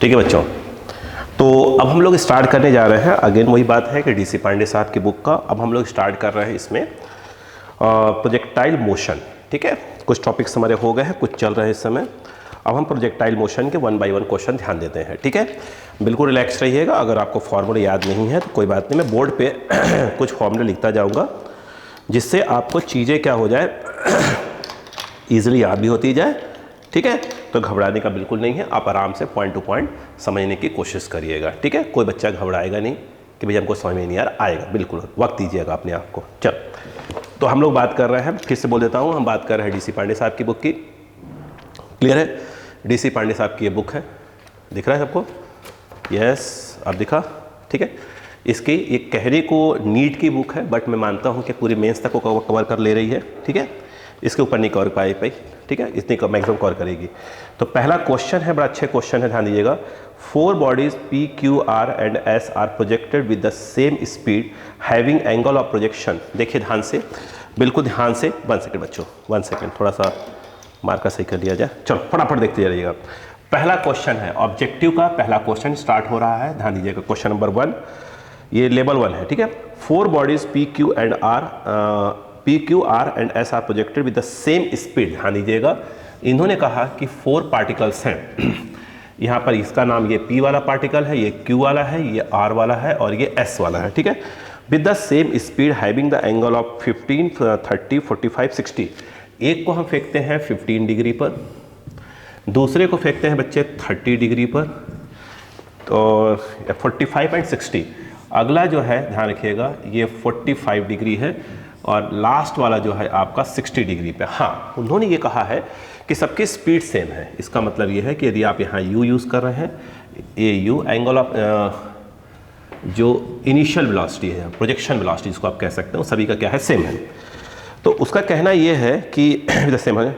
ठीक है बच्चों, तो अब हम लोग स्टार्ट करने जा रहे हैं। अगेन वही बात है कि डीसी पांडे साहब की बुक का अब हम लोग स्टार्ट कर रहे हैं इसमें प्रोजेक्टाइल मोशन। ठीक है, कुछ टॉपिक्स हमारे हो गए हैं, कुछ चल रहे हैं इस समय। अब हम प्रोजेक्टाइल मोशन के 1 बाय 1 क्वेश्चन ध्यान देते हैं। ठीक है, बिल्कुल रिलैक्स रहिएगा। अगर आपको फॉर्मूले याद नहीं है तो कोई बात नहीं, मैं बोर्ड पे कुछ फॉर्मूले लिखता जाऊँगा जिससे आपको चीज़ें क्या हो जाए ईजिली याद भी होती जाए। ठीक है, तो घबराने का बिल्कुल नहीं है, आप आराम से पॉइंट टू पॉइंट समझने की कोशिश करिएगा। ठीक है, कोई बच्चा घबराएगा नहीं कि भैया हमको समझ में नहीं आ रहा, आएगा, बिल्कुल वक्त दीजिएगा अपने आप को। चल, तो हम लोग बात कर रहे हैं, फिर से बोल देता हूँ, हम बात कर रहे हैं डीसी पांडे साहब की बुक की। क्लियर है? डीसी पांडे साहब की ये बुक है, दिख रहा है सबको? यस, अब दिखा? ठीक है, इसकी एक कहने को नीट की बुक है, बट मैं मानता हूँ कि पूरी मेंस तक को कवर कर ले रही है। ठीक है, इसके ऊपर नहीं कवर पाई। ठीक है, इतनी मैक्सिमम कवर करेगी। तो पहला क्वेश्चन है, बड़ा अच्छे क्वेश्चन है, ध्यान दीजिएगा। 4 bodies P, Q, R and S are projected with the same speed having angle of projection. देखिए ध्यान से, बिल्कुल ध्यान से। 1 सेकेंड बच्चों, 1 सेकेंड, थोड़ा सा मार्कर सही कर लिया जाए। चलो फटाफट देखते जाइएगा। पहला क्वेश्चन है ऑब्जेक्टिव का, पहला क्वेश्चन स्टार्ट हो रहा है, ध्यान दीजिएगा। क्वेश्चन नंबर 1, ये लेवल 1 है। ठीक है, 4 bodies P, Q R and S are projected with the same speed. ध्यान दीजिएगा, इन्होंने कहा कि 4 पार्टिकल्स हैं। यहाँ पर इसका नाम ये P वाला पार्टिकल है, ये Q वाला है, ये R वाला है और ये S वाला है। ठीक है, with the same speed having the angle of 15, 30, 45, 60। एक को हम फेंकते हैं 15 डिग्री पर, दूसरे को फेंकते हैं बच्चे 30 डिग्री पर, तो 45 एंड 60। अगला जो है ध्यान रखिएगा, ये 45 डिग्री है और लास्ट वाला जो है आपका 60 डिग्री पे। हाँ, उन्होंने ये कहा है कि सबकी स्पीड सेम है। इसका मतलब ये है कि यदि आप यहाँ u यूज़ कर रहे हैं, ये u एंगल ऑफ जो इनिशियल वेलोसिटी है, प्रोजेक्शन वेलोसिटी जिसको आप कह सकते हो, सभी का क्या है, सेम है। तो उसका कहना ये है कि सेम है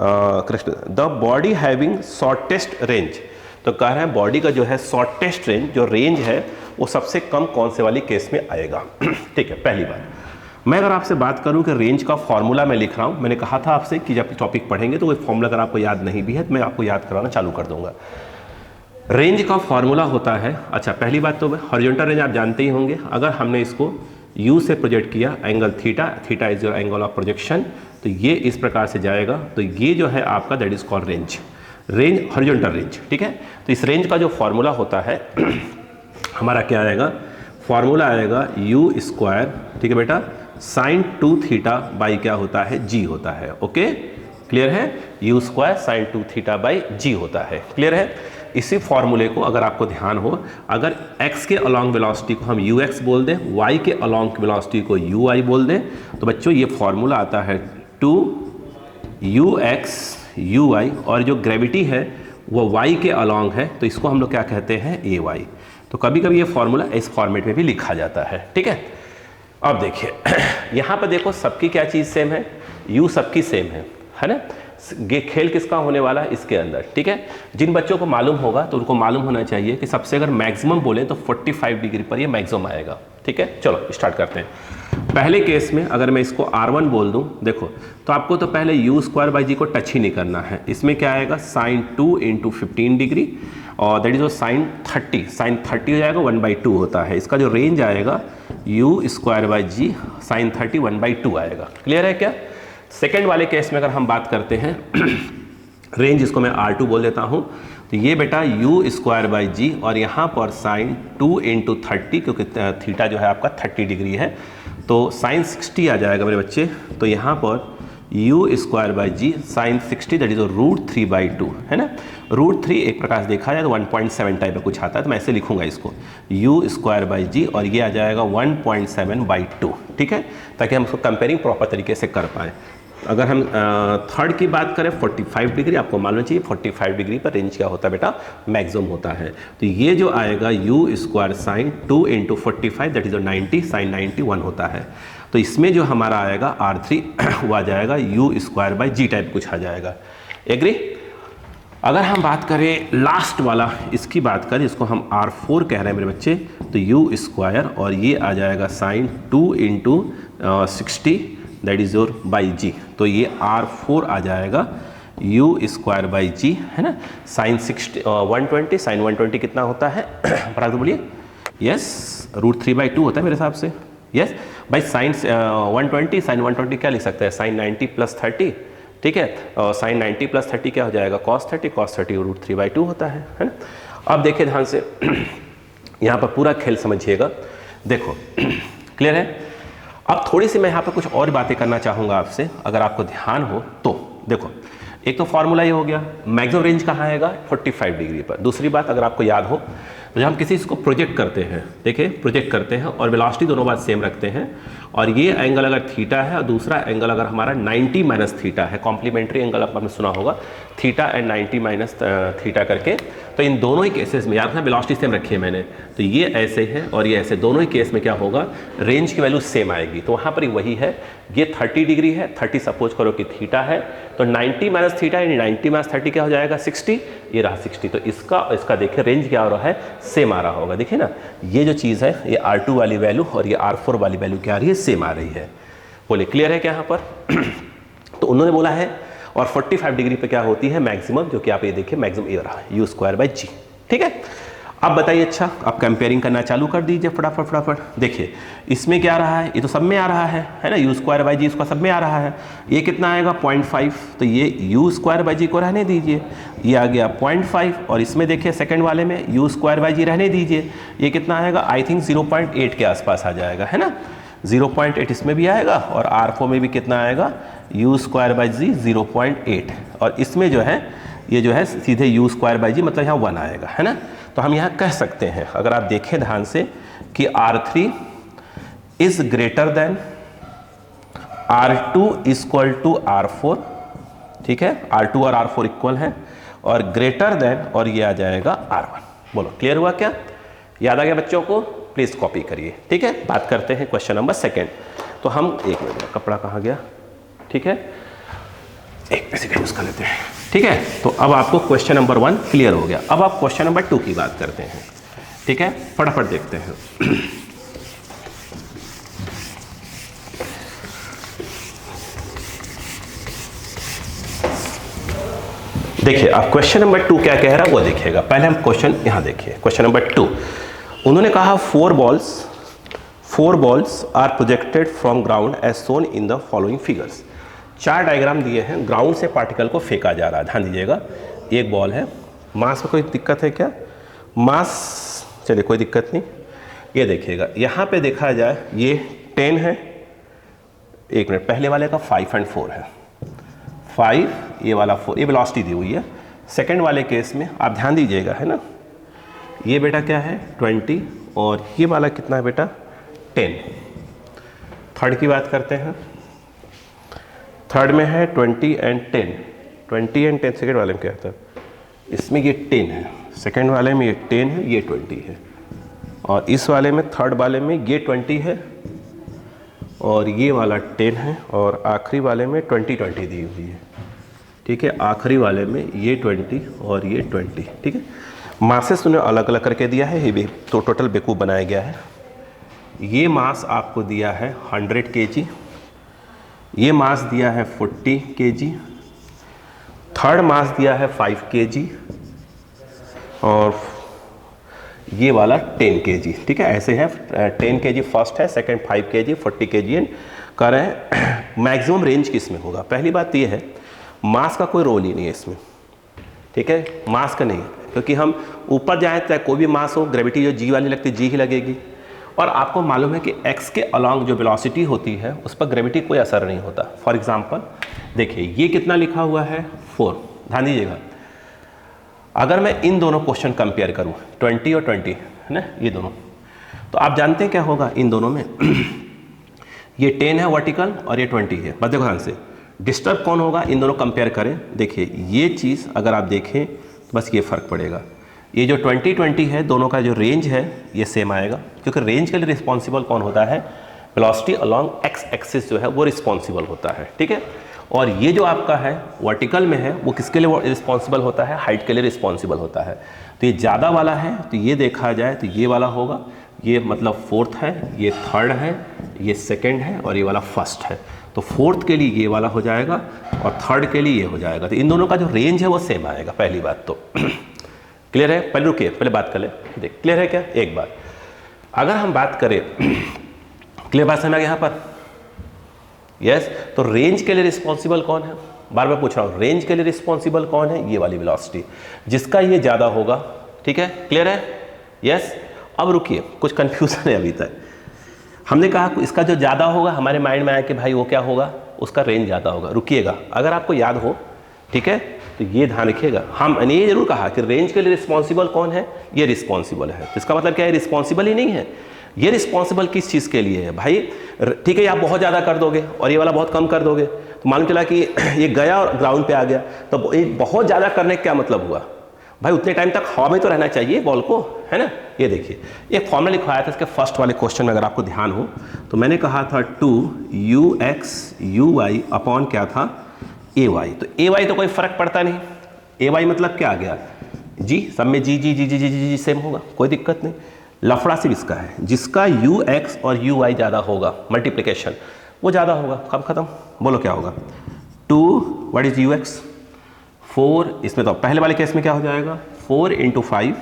Krishna, the body having shortest range. तो कह रहे हैं बॉडी का जो है शॉर्टेस्ट रेंज, जो रेंज है वो सबसे कम कौन से वाली केस में आएगा। ठीक है, पहली बात। मैं अगर आपसे बात करूं कि रेंज का फॉर्मूला मैं लिख रहा हूं, मैंने कहा था आपसे कि जब टॉपिक पढ़ेंगे तो कोई फॉर्मूला अगर आपको याद नहीं भी है तो मैं आपको याद कराना चालू कर दूंगा। रेंज का फॉर्मूला होता है, अच्छा पहली बात तो हॉरिजॉन्टल रेंज आप जानते ही होंगे। अगर हमने इसको U से प्रोजेक्ट किया angle theta, theta is your angle of projection, तो ये इस प्रकार से जाएगा। तो ये जो है आपका that is called range, range horizontal range. ठीक है, तो इस रेंज का जो फॉर्मूला होता है हमारा क्या आएगा, फॉर्मूला आएगा U स्क्वायर, ठीक है बेटा, साइन 2 थीटा बाई क्या होता है, G होता है। ओके, क्लियर है? U square sine 2 theta by G होता है। क्लियर है? इसी फॉर्मूले को अगर आपको ध्यान हो, अगर x के अलॉन्ग वेलोसिटी को हम ux बोल दें, y के अलॉन्ग वेलोसिटी को uy बोल दें, तो बच्चों ये फॉर्मूला आता है 2ux uy, और जो ग्रेविटी है वो y के अलॉन्ग है, तो इसको हम लोग क्या कहते हैं, ay। तो कभी कभी ये फॉर्मूला इस फॉर्मेट में भी लिखा जाता है। ठीक है, अब देखिए यहाँ पर देखो सबकी क्या चीज़ सेम है, u सबकी सेम है ना। खेल किसका होने वाला है इसके अंदर। ठीक है, जिन बच्चों को मालूम होगा तो उनको मालूम होना चाहिए कि सबसे अगर मैक्सिमम बोले तो 45 डिग्री पर ये मैक्सिमम आएगा। ठीक है, चलो स्टार्ट करते हैं। पहले केस में अगर मैं इसको R1 बोल दूं, देखो तो आपको तो पहले U स्क्वायर बाई जी को टच ही नहीं करना है। इसमें क्या आएगा, साइन 2 इंटू 15 डिग्री और दैट इज साइन 30, साइन 30 हो जाएगा, 1/2 होता है। इसका जो रेंज आएगा U square by g sine 30 1/2 आएगा। क्लियर है क्या? सेकेंड वाले केस में अगर हम बात करते हैं रेंज, इसको मैं R2 बोल देता हूँ, तो ये बेटा U स्क्वायर बाई जी और यहाँ पर साइन 2 इंटू 30, क्योंकि थीटा जो है आपका 30 डिग्री है, तो साइन 60 आ जाएगा मेरे बच्चे। तो यहाँ पर U square by g sine 60 that is √3/2 है ना। √3 एक प्रकार से देखा जाए तो 1.7 टाइप का कुछ आता है, तो मैं ऐसे लिखूंगा इसको U स्क्वायर बाई जी और ये आ जाएगा 1.7/2। ठीक है, ताकि हम उसको कंपेयरिंग प्रॉपर तरीके से कर पाएँ। अगर हम थर्ड की बात करें 45 डिग्री, आपको मालूम चाहिए 45 डिग्री पर रेंज क्या होता है बेटा, मैक्सिमम होता है। तो ये जो आएगा U square sine 2 into 45 that is 90, sine 91 होता है। तो इसमें जो हमारा आएगा R3 वो आ जाएगा U square by g type कुछ आ जाएगा। एग्री? अगर हम बात करें लास्ट वाला, इसकी बात करें, इसको हम R4 कह रहे हैं मेरे बच्चे, तो U स्क्वायर और ये आ जाएगा sine 2 into 60 that is your by g. तो ये R4 आ जाएगा, यू स्क्वायर बाई जी, है ना। साइन 120, साइन 120 कितना होता है बता दो बोलिए। यस, √3/2 होता है मेरे हिसाब से। यस भाई, साइन 120 साइन 120 क्या लिख सकते हैं, साइन 90 + 30, ठीक है। और साइन 90 + 30 क्या हो जाएगा, cos 30, cos 30 √3/2 होता है ना। अब देखिए ध्यान से यहाँ पर पूरा खेल समझिएगा, देखो क्लियर है। अब थोड़ी सी मैं यहाँ पर कुछ और बातें करना चाहूँगा आपसे, अगर आपको ध्यान हो तो। देखो, एक तो फॉर्मूला ये हो गया, मैक्सिमम रेंज कहाँ आएगा 45 डिग्री पर। दूसरी बात अगर आपको याद हो तो जब हम किसी चीज़ को प्रोजेक्ट करते हैं, देखिए प्रोजेक्ट करते हैं और वेलोसिटी दोनों बात सेम रखते हैं, और ये एंगल अगर थीटा है और दूसरा एंगल अगर हमारा 90 - थीटा है, कॉम्प्लीमेंट्री एंगल आपने सुना होगा, थीटा एंड 90 - थीटा करके, तो इन दोनों ही केसेस में याद रखना वेलोसिटी सेम रखी है मैंने, तो ये ऐसे है और ये ऐसे, दोनों ही केस में क्या होगा, रेंज की वैल्यू सेम आएगी। तो वहाँ पर वही है, ये 30 डिग्री है, 30 सपोज करो कि थीटा है, तो 90 - थीटा यानी 90 - 30 क्या हो जाएगा 60, ये रहा 60। तो इसका देखिए रेंज क्या हो रहा है, सेम आ रहा होगा। देखिए ना, ये जो चीज़ है ये R2 वाली वैल्यू और ये R4 वाली वैल्यू क्या आ रही है, सेम आ रही है। बोले क्लियर है क्या यहाँ पर तो उन्होंने बोला है, और 45 डिग्री पे क्या होती है मैक्सिमम, जो कि आप ये देखिए मैक्सिमम ये रहा u²/g, ठीक है। अब बताइए, अच्छा आप कंपेयरिंग करना चालू कर दीजिए फटाफट। देखिए इसमें क्या आ रहा है, ये तो सब में आ रहा है ना, u²/g इसका सब में आ रहा है। ये कितना आएगा 0.5, तो ये u²/g को रहने दीजिए, ये आ गया 0.5। और इसमें देखिए सेकंड वाले में u²/g रहने दीजिए, ये कितना आएगा, आई थिंक 0.8 के आसपास आ जाएगा, है ना। 0.8 इसमें भी आएगा और R4 में भी कितना आएगा, u²/g 0.8, और इसमें जो है ये जो है सीधे u²/g मतलब यहाँ 1 आएगा, है ना। तो हम यहाँ कह सकते हैं, अगर आप देखें ध्यान से, कि R3 is greater than R2 = R4, ठीक है। R2 और R4 इक्वल है, और ग्रेटर देन, और ये आ जाएगा R1। बोलो क्लियर हुआ क्या, याद आ गया बच्चों को, प्लीज कॉपी करिए, ठीक है। बात करते हैं क्वेश्चन नंबर 2। तो हम, एक मिनट, कपड़ा कहाँ गया, ठीक है, एक सेकंड यूज कर लेते हैं, ठीक है। तो अब आपको क्वेश्चन नंबर 1 क्लियर हो गया। अब आप क्वेश्चन नंबर 2 की बात करते हैं, ठीक है, फटाफट देखते हैं। देखिए आप क्वेश्चन नंबर 2 क्या कह रहा है वो देखिएगा। पहले हम क्वेश्चन यहाँ देखिए, क्वेश्चन नंबर 2 उन्होंने कहा 4 balls are projected from ground as shown in the following figures. 4 diagram दिए हैं, ग्राउंड से पार्टिकल को फेंका जा रहा है। ध्यान दीजिएगा, एक बॉल है, मास में कोई दिक्कत है क्या, मास चलिए कोई दिक्कत नहीं। ये देखिएगा यहाँ पे देखा जाए, ये 10 है, एक मिनट, पहले वाले का 5 और 4 है, 5, ये वाला 4, ये वेलोसिटी दी हुई है। सेकंड वाले केस में आप ध्यान दीजिएगा, है ना, ये बेटा क्या है 20, और ये वाला कितना है बेटा 10। थर्ड की बात करते हैं, थर्ड में है 20 और 10, 20 और 10। सेकंड वाले में क्या था, इसमें ये 10 है, सेकंड वाले में ये 10 है, ये 20 है, और इस वाले में थर्ड वाले में ये 20 है और ये वाला 10 है, और आखिरी वाले में 20 दी हुई है, ठीक है। आखिरी वाले में ये 20 और ये 20, ठीक है। मासेस उन्हें अलग अलग करके दिया है, ये भी तो टोटल बेवकूफ़ बनाया गया है। ये मास आपको दिया है 100 kg, ये मास दिया है 40 kg, थर्ड मास दिया है 5 kg, और ये वाला 10 kg, ठीक है। ऐसे है 10 kg फर्स्ट है, सेकंड 5 kg, 40 kg एंड कह रहे हैं मैक्सिमम रेंज किस में होगा। पहली बात ये है, मास का कोई रोल ही नहीं है इसमें, ठीक है, मास का नहीं, क्योंकि हम ऊपर जाए चाहे कोई भी मास हो, ग्रेविटी जो जी वाली लगती है जी ही लगेगी। और आपको मालूम है कि x के अलॉन्ग जो वेलोसिटी होती है उस पर ग्रेविटी कोई असर नहीं होता। फॉर एग्जांपल देखिए ये कितना लिखा हुआ है 4, ध्यान दीजिएगा। अगर मैं इन दोनों क्वेश्चन कंपेयर करूं 20 और 20, है ना, ये दोनों, तो आप जानते हैं क्या होगा इन दोनों में ये 10 है वर्टिकल और ये 20 है। बस देखो ध्यान से, डिस्टर्ब कौन होगा, इन दोनों कंपेयर करें। देखिए ये चीज़ अगर आप देखें तो बस ये फ़र्क पड़ेगा, ये जो 20 है दोनों का जो रेंज है ये सेम आएगा, क्योंकि रेंज के लिए रिस्पॉन्सिबल कौन होता है, वेलोसिटी अलॉन्ग एक्स एक्सिस जो है वो रिस्पॉन्सिबल होता है, ठीक है। और ये जो आपका है वर्टिकल में है वो किसके लिए रिस्पॉन्सिबल होता है, हाइट के लिए रिस्पॉन्सिबल होता है। तो ये ज़्यादा वाला है, तो ये देखा जाए तो ये वाला होगा, ये मतलब 4th है, ये 3rd है, ये 2nd है और ये वाला 1st है। तो फोर्थ के लिए ये वाला हो जाएगा और थर्ड के लिए ये हो जाएगा। तो इन दोनों का जो रेंज है वो सेम आएगा। पहली बात तो क्लियर है। पहले रुकिए, पहले बात कर ले, देख क्लियर है क्या। एक बात अगर हम बात करें क्लियर बात समझ आ गया यहाँ पर, यस। तो रेंज के लिए रिस्पॉन्सिबल कौन है, बार बार पूछ रहा हूँ, रेंज के लिए रिस्पॉन्सिबल कौन है, ये वाली वेलोसिटी, जिसका ये ज़्यादा होगा, ठीक है, क्लियर है, यस। अब रुकिए, कुछ कन्फ्यूजन है अभी तक। हमने कहा इसका जो ज़्यादा होगा, हमारे माइंड में आया कि भाई वो क्या होगा, उसका रेंज ज़्यादा होगा। रुकिएगा, अगर आपको याद हो, ठीक है, तो ये ध्यान रखिएगा। हमने ये जरूर कहा कि रेंज के लिए रिस्पॉन्सिबल कौन है, ये रिस्पॉन्सिबल है। तो इसका मतलब क्या है, रिस्पॉन्सिबल ही नहीं है। ये रिस्पॉन्सिबल किस चीज़ के लिए है भाई, ठीक है, आप बहुत ज़्यादा कर दोगे और ये वाला बहुत कम कर दोगे, तो मालूम चला कि ये गया और ग्राउंड पे आ गया, तो ये बहुत ज़्यादा करने का क्या मतलब हुआ भाई, उतने टाइम तक हवा में तो रहना चाहिए बॉल को, है ना। ये देखिए, एक फॉर्मूला लिखवाया था इसके फर्स्ट वाले क्वेश्चन में, अगर आपको ध्यान हो तो मैंने कहा था 2ux uy अपॉन क्या था, ay। तो ay तो कोई फर्क पड़ता नहीं, ay मतलब क्या आ गया जी, सब में जी जी जी जी जी जी जी सेम होगा, कोई दिक्कत नहीं। लफड़ा सिर्फ इसका है, जिसका ux और uy ज़्यादा होगा, मल्टीप्लिकेशन वो ज़्यादा होगा, कब खत्म, बोलो क्या होगा। 2 व्हाट इज ux 4, इसमें तो पहले वाले केस में क्या हो जाएगा 4 × 5,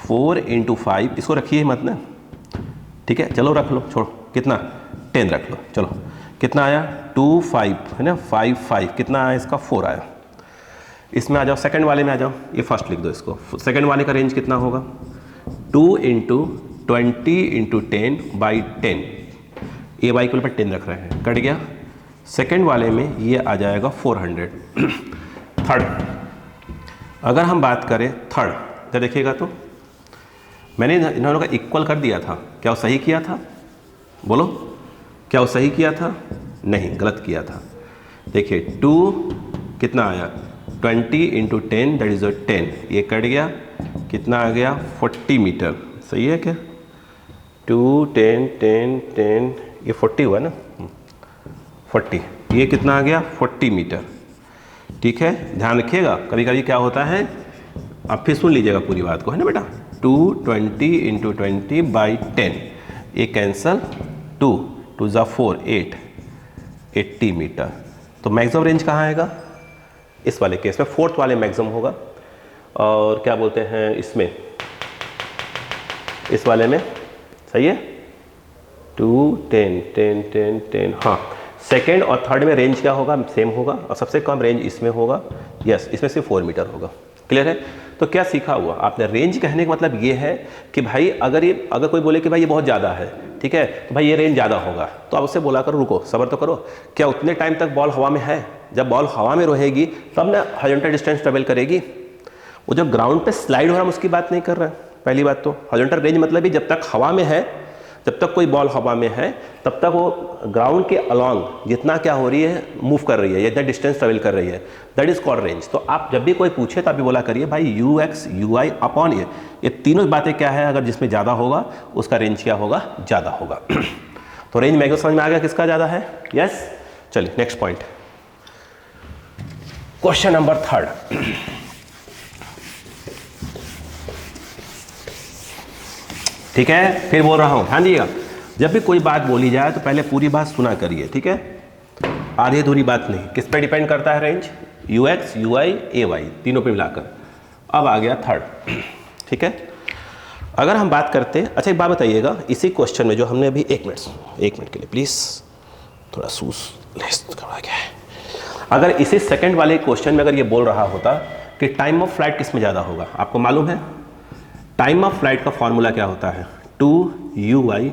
4 × 5, इसको रखिए मत ना, ठीक है, चलो रख लो, छोड़ो, कितना 10 रख लो, चलो कितना आया 2 5 है ना, 5 5 कितना आया इसका 4 आया। इसमें आ जाओ, सेकंड वाले में आ जाओ, ये फर्स्ट लिख दो इसको, सेकंड वाले का रेंज कितना होगा 2 × 20 × 10/10, ए वाई के ऊपर 10 रख रहे हैं, कट गया। सेकंड वाले में ये आ जाएगा 400। थर्ड, अगर हम बात करें थर्ड, तो देखिएगा तो मैंने इन दोनों का इक्वल कर दिया था, क्या वो सही किया था, बोलो क्या वो सही किया था, नहीं गलत किया था। देखिए 2 कितना आया 20 × 10 दैट इज 10, ये कट गया, कितना आ गया 40 मीटर, सही है क्या, 2 10 10 10 ये 40 हुआ ना, 40, ये कितना आ गया 40 मीटर, ठीक है। ध्यान रखिएगा, कभी कभी क्या होता है, आप फिर सुन लीजिएगा पूरी बात को, है ना बेटा। 220 × 20/10, ये कैंसल, 2 2 × 4 8, 80 मीटर। तो मैक्सिमम रेंज कहाँ आएगा, इस वाले केस में फोर्थ वाले मैक्सिमम होगा, और क्या बोलते हैं इसमें, इस वाले में, सही है 2 10 10 10 10, हाँ सेकेंड और थर्ड में रेंज क्या होगा, सेम होगा, और सबसे कम रेंज इसमें होगा, यस, इसमें सिर्फ 4 मीटर होगा, क्लियर है। तो क्या सीखा हुआ आपने, रेंज कहने का मतलब ये है कि भाई अगर कोई बोले कि भाई ये बहुत ज़्यादा है, ठीक है, तो भाई ये रेंज ज़्यादा होगा, तो आप उससे बोला करो रुको सब्र तो करो, क्या उतने टाइम तक बॉल हवा में है, जब बॉल हवा में रहेगी तब ना हॉरिजॉन्टल डिस्टेंस ट्रेवल करेगी, वो जब ग्राउंड पे स्लाइड हो रहा है उसकी बात नहीं कर रहा है। पहली बात तो हॉरिजॉन्टल रेंज मतलब ही जब तक हवा में है, जब तक कोई बॉल हवा में है तब तक वो ग्राउंड के अलॉन्ग जितना क्या हो रही है, मूव कर रही है, जितना डिस्टेंस ट्रेवल कर रही है, दैट इज कॉल्ड रेंज। तो आप जब भी कोई पूछे तो आप भी बोला करिए भाई ux uy अपॉन ये तीनों बातें क्या है, अगर जिसमें ज़्यादा होगा उसका रेंज क्या होगा, ज़्यादा होगा। तो रेंज मैक्सिमम समझ में आ गया किसका ज़्यादा है, यस। चलिए नेक्स्ट पॉइंट, क्वेश्चन नंबर 3। ठीक है, फिर बोल रहा हूं, ध्यान दीजिएगा, जब भी कोई बात बोली जाए तो पहले पूरी बात सुना करिए, ठीक है, आधी अधूरी बात नहीं। किस पे डिपेंड करता है रेंज, ux uy ay, तीनों पे मिलाकर। अब आ गया थर्ड, ठीक है। अगर हम बात करते, अच्छा एक बात बताइएगा, इसी क्वेश्चन में जो हमने अभी, एक मिनट के लिए प्लीज, थोड़ा सूस लेस करवा गया है। अगर इसी सेकंड वाले क्वेश्चन में अगर ये बोल रहा होता कि टाइम ऑफ फ्लाइट किस में ज़्यादा होगा, आपको मालूम है टाइम ऑफ फ्लाइट का फॉर्मूला क्या होता है, 2uy/ay।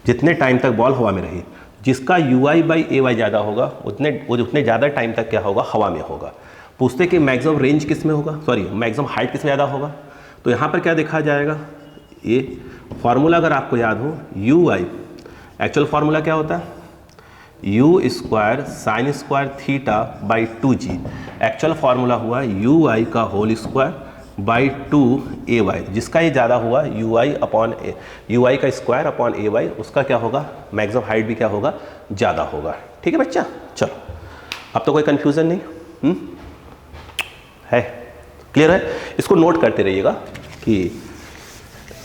जितने टाइम तक बॉल हवा में रही, जिसका uy/ay ज़्यादा होगा उतने ज़्यादा टाइम तक क्या होगा, हवा में होगा। पूछते कि मैक्सिमम रेंज किस में होगा, सॉरी मैक्सिमम हाइट किस में ज़्यादा होगा, तो यहाँ पर क्या देखा जाएगा, ये फॉर्मूला अगर आपको याद हो, uy एक्चुअल फार्मूला क्या होता है, u² sin² θ/2g, actual formula हुआ uy का होल स्क्वायर बाई 2ay, जिसका ये ज़्यादा हुआ uy का स्क्वायर अपॉन ay, उसका क्या होगा, मैक्सिमम हाइट भी क्या होगा, ज़्यादा होगा। ठीक है बच्चा, चलो अब तो कोई कन्फ्यूज़न नहीं है, क्लियर है। इसको नोट करते रहिएगा कि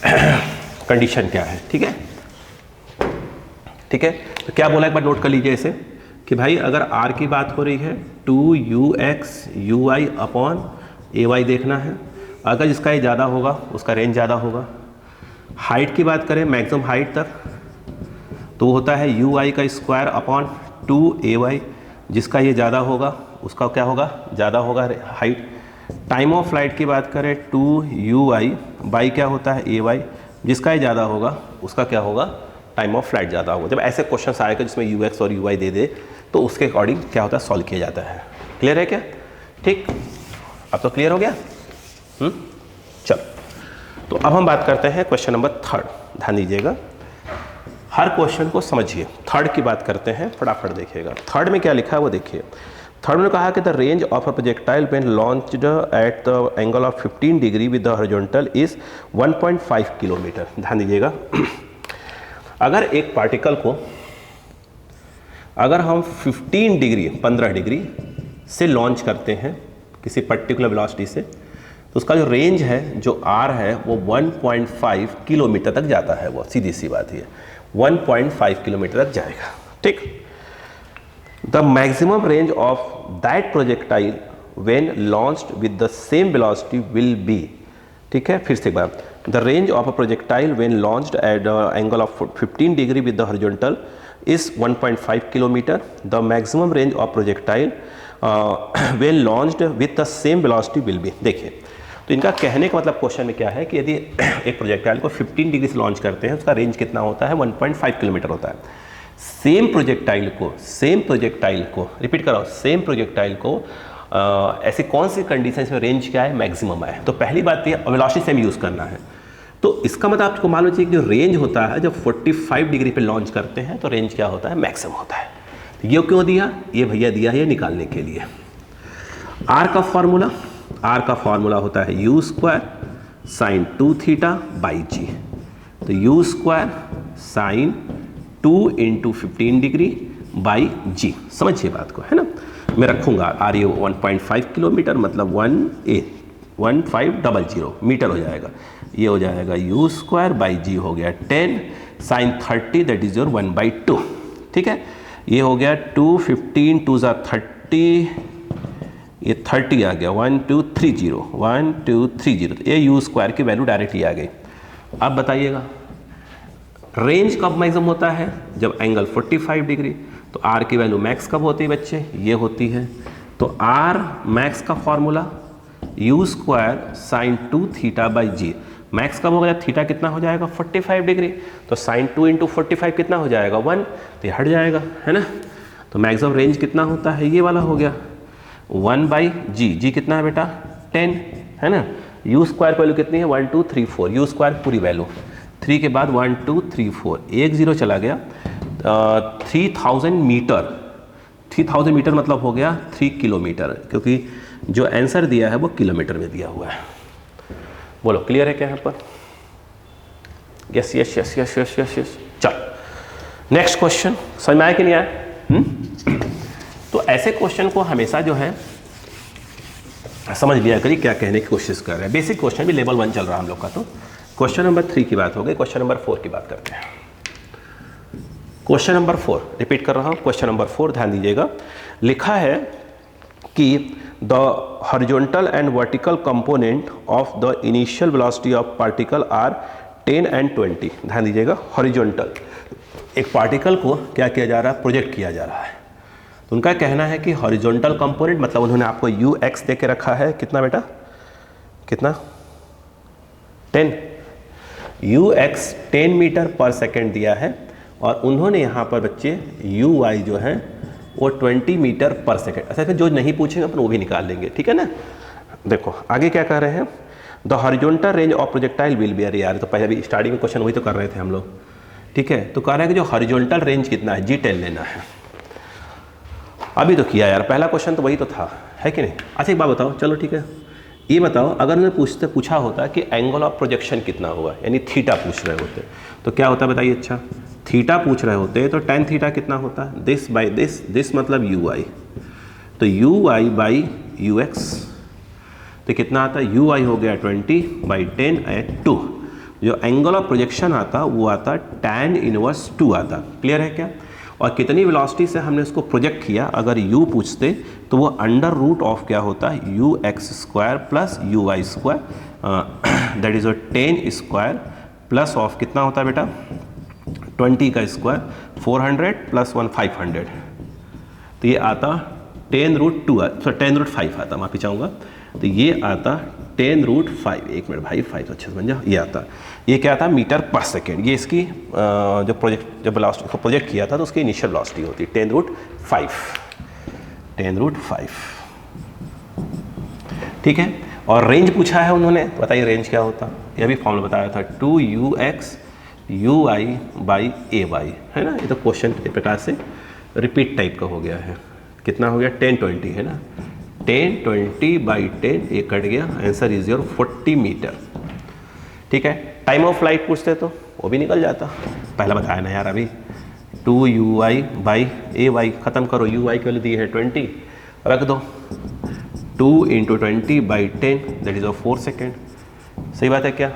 कंडीशन क्या है, ठीक है ठीक है। तो क्या बोला एक बार नोट कर लीजिए इसे कि भाई अगर r की बात हो रही है 2ux ui अपॉन ay देखना है, अगर जिसका ये ज़्यादा होगा उसका रेंज ज़्यादा होगा। हाइट की बात करें मैक्सिमम हाइट तक तो होता है ui का स्क्वायर अपॉन 2ay, जिसका ये ज़्यादा होगा उसका क्या होगा, ज़्यादा होगा हाइट। टाइम ऑफ फ्लाइट की बात करें 2ui बाई क्या होता है ay, जिसका ये ज़्यादा होगा उसका क्या होगा, टाइम ऑफ फ्लाइट ज़्यादा होगा। जब ऐसे क्वेश्चन आएगा जिसमें ux और ui दे दे तो उसके अकॉर्डिंग क्या होता है, सॉल्व किया जाता है। क्लियर है क्या? ठीक, अब तो क्लियर हो गया। चलो, तो अब हम बात करते हैं क्वेश्चन नंबर 3। ध्यान दीजिएगा, हर क्वेश्चन को समझिए। 3 की बात करते हैं, फटाफट देखिएगा। 3 में क्या लिखा है वो देखिए। 3 में कहा कि the range of a projectile when launched at the angle of 15 degree with the horizontal is 1.5 kilometre. ध्यान दीजिएगा, अगर एक पार्टिकल को अगर हम 15 डिग्री से लॉन्च करते हैं किसी पर्टिकुलर वेलोसिटी से, तो उसका जो रेंज है, जो r है, वो 1.5 किलोमीटर तक जाता है। वो सीधी सी बात है, 1.5 किलोमीटर तक जाएगा। ठीक, the maximum range of that projectile when launched with the same velocity will be. ठीक है, फिर से एक बार, the range of a projectile when launched at the angle of 15 degree with the horizontal is 1.5 kilometre. The maximum range of projectile when launched with the same velocity will be. देखिए, तो इनका कहने का मतलब क्वेश्चन में क्या है कि यदि एक प्रोजेक्टाइल को 15 डिग्री से लॉन्च करते हैं, उसका रेंज कितना होता है, 1.5 किलोमीटर होता है। सेम प्रोजेक्टाइल को रिपीट कराओ, सेम प्रोजेक्टाइल को ऐसी कौन सी कंडीशन में रेंज क्या है, मैक्सिमम है। तो पहली बात ये वेलोसिटी सेम यूज़ करना है। तो इसका मतलब आपको मालूम चाहिए कि जो रेंज होता है, जब 45 डिग्री पे लॉन्च करते हैं तो रेंज क्या होता है, मैक्सिमम होता है। तो ये क्यों दिया, ये भैया दिया है निकालने के लिए। आर का फॉर्मूला होता है u square sine 2 theta by g. तो u square sine 2 into 15 degree by g. समझिए बात को, है ना। मैं रखूँगा आर ये 1.5 किलोमीटर मतलब 1500 मीटर हो जाएगा। ये हो जाएगा यू स्क्वायर बाई जी हो गया 10 साइन 30 दैट इज योर 1/2। ठीक है, ये हो गया 2 15 2 30, ये 30 आ गया 1230। तो ये यू स्क्वायर की वैल्यू डायरेक्टली आ गई। अब बताइएगा रेंज कब मैक्सिमम होता है, जब एंगल 45 डिग्री। तो आर की वैल्यू मैक्स कब होती है बच्चे, ये होती है। तो आर मैक्स का formula u square sine 2 theta by g. Max कब हो गया, थीटा कितना हो जाएगा 45 डिग्री, तो साइन 2 इंटू 45 कितना हो जाएगा 1, तो ये हट जाएगा, है ना। तो मैक्सिमम रेंज कितना होता है, ये वाला हो गया 1/जी। जी कितना है बेटा 10, है ना। यू स्क्वायर की वैल्यू कितनी है 1 2 3 4, यू स्क्वायर पूरी वैल्यू 3 के बाद 1 2 3 4, एक जीरो चला गया। 3000 मीटर मतलब हो गया 3 किलोमीटर, क्योंकि जो आंसर दिया है वो किलोमीटर में दिया हुआ है। बोलो क्लियर है क्या यहाँ पर? Yes yes yes yes yes yes yes. चल नेक्स्ट क्वेश्चन, समझ में आया कि नहीं आया? तो ऐसे क्वेश्चन को हमेशा जो है समझ लिया करिए क्या कहने की कोशिश कर रहे हैं। बेसिक क्वेश्चन भी लेवल 1 चल रहा है हम लोग का। तो क्वेश्चन नंबर 3 की बात हो गई, क्वेश्चन नंबर 4 की बात करते हैं। क्वेश्चन नंबर 4 रिपीट कर रहा हूँ, क्वेश्चन नंबर 4 ध्यान दीजिएगा। लिखा है कि the horizontal and vertical component of the initial velocity of particle are 10 and 20। ध्यान दीजिएगा, हॉरिजॉन्टल एक पार्टिकल को क्या किया जा रहा है, प्रोजेक्ट किया जा रहा है। तो उनका कहना है कि हॉरिजॉन्टल कंपोनेंट मतलब उन्होंने आपको यू एक्स दे के रखा है, कितना बेटा, कितना 10, you x 10 metre per second दिया है, और उन्होंने यहाँ पर बच्चे यू वाई जो है वो 20 मीटर पर सेकेंड। अच्छा, जो नहीं पूछेंगे अपन वो भी निकाल लेंगे, ठीक है ना। देखो आगे क्या कह रहे हैं, the horizontal range of projectile will be, अरे यार तो पहले भी स्टार्टिंग में क्वेश्चन वही तो कर रहे थे हम लोग, ठीक है। तो कह रहे हैं कि जो हॉरिजॉन्टल रेंज कितना है, G10 लेना है। अभी तो किया यार, पहला क्वेश्चन तो वही तो था, है कि नहीं। अच्छा एक बात बताओ, चलो ठीक है, ये बताओ अगर उन्होंने पूछा होता कि एंगल ऑफ प्रोजेक्शन कितना हुआ, यानी थीटा पूछ रहे होते तो क्या होता बताइए। अच्छा थीटा पूछ रहे होते तो tan थीटा कितना होता, दिस बाई दिस मतलब यू आई, तो you I by u x तो कितना आता है, यू आई हो गया 20/10 @ 2, जो एंगल ऑफ प्रोजेक्शन आता वो आता tan इनवर्स 2 आता। क्लियर है क्या? और कितनी वेलोसिटी से हमने इसको प्रोजेक्ट किया, अगर u पूछते तो वो अंडर रूट ऑफ क्या होता है u x square plus u y square, that is 10 square plus of कितना होता है बेटा 20 का स्क्वायर 400 प्लस 1 500, तो ये आता 10 रूट 2 10 रूट 5 आता, माफी चाहूँगा, तो ये आता 10 रूट 5, एक मिनट भाई 5 अच्छे से बन जा, ये आता, ये क्या आता मीटर पर सेकेंड। ये इसकी जब वेलोसिटी को प्रोजेक्ट किया था तो उसकी इनिशियल वेलोसिटी होती है 10 रूट 5, ठीक है। और रेंज पूछा है उन्होंने, तो बताइए रेंज क्या होता, ये भी फॉर्मूला बताया था 2ux ui by A Y, है ना। ये तो क्वेश्चन एक प्रकार से रिपीट टाइप का हो गया है। कितना हो गया 1020 है ना, 1020 बाई 10, ये कट गया, आंसर इज योर 40 मीटर, ठीक है। टाइम ऑफ फ्लाइट पूछते तो वो भी निकल जाता, पहला बताया ना यार अभी, 2ui बाई ए वाई, ख़त्म करो, ui की वैल्यू दी है 20, रख दो 2 into 20 by 10, that is 4 second. सही बात है क्या?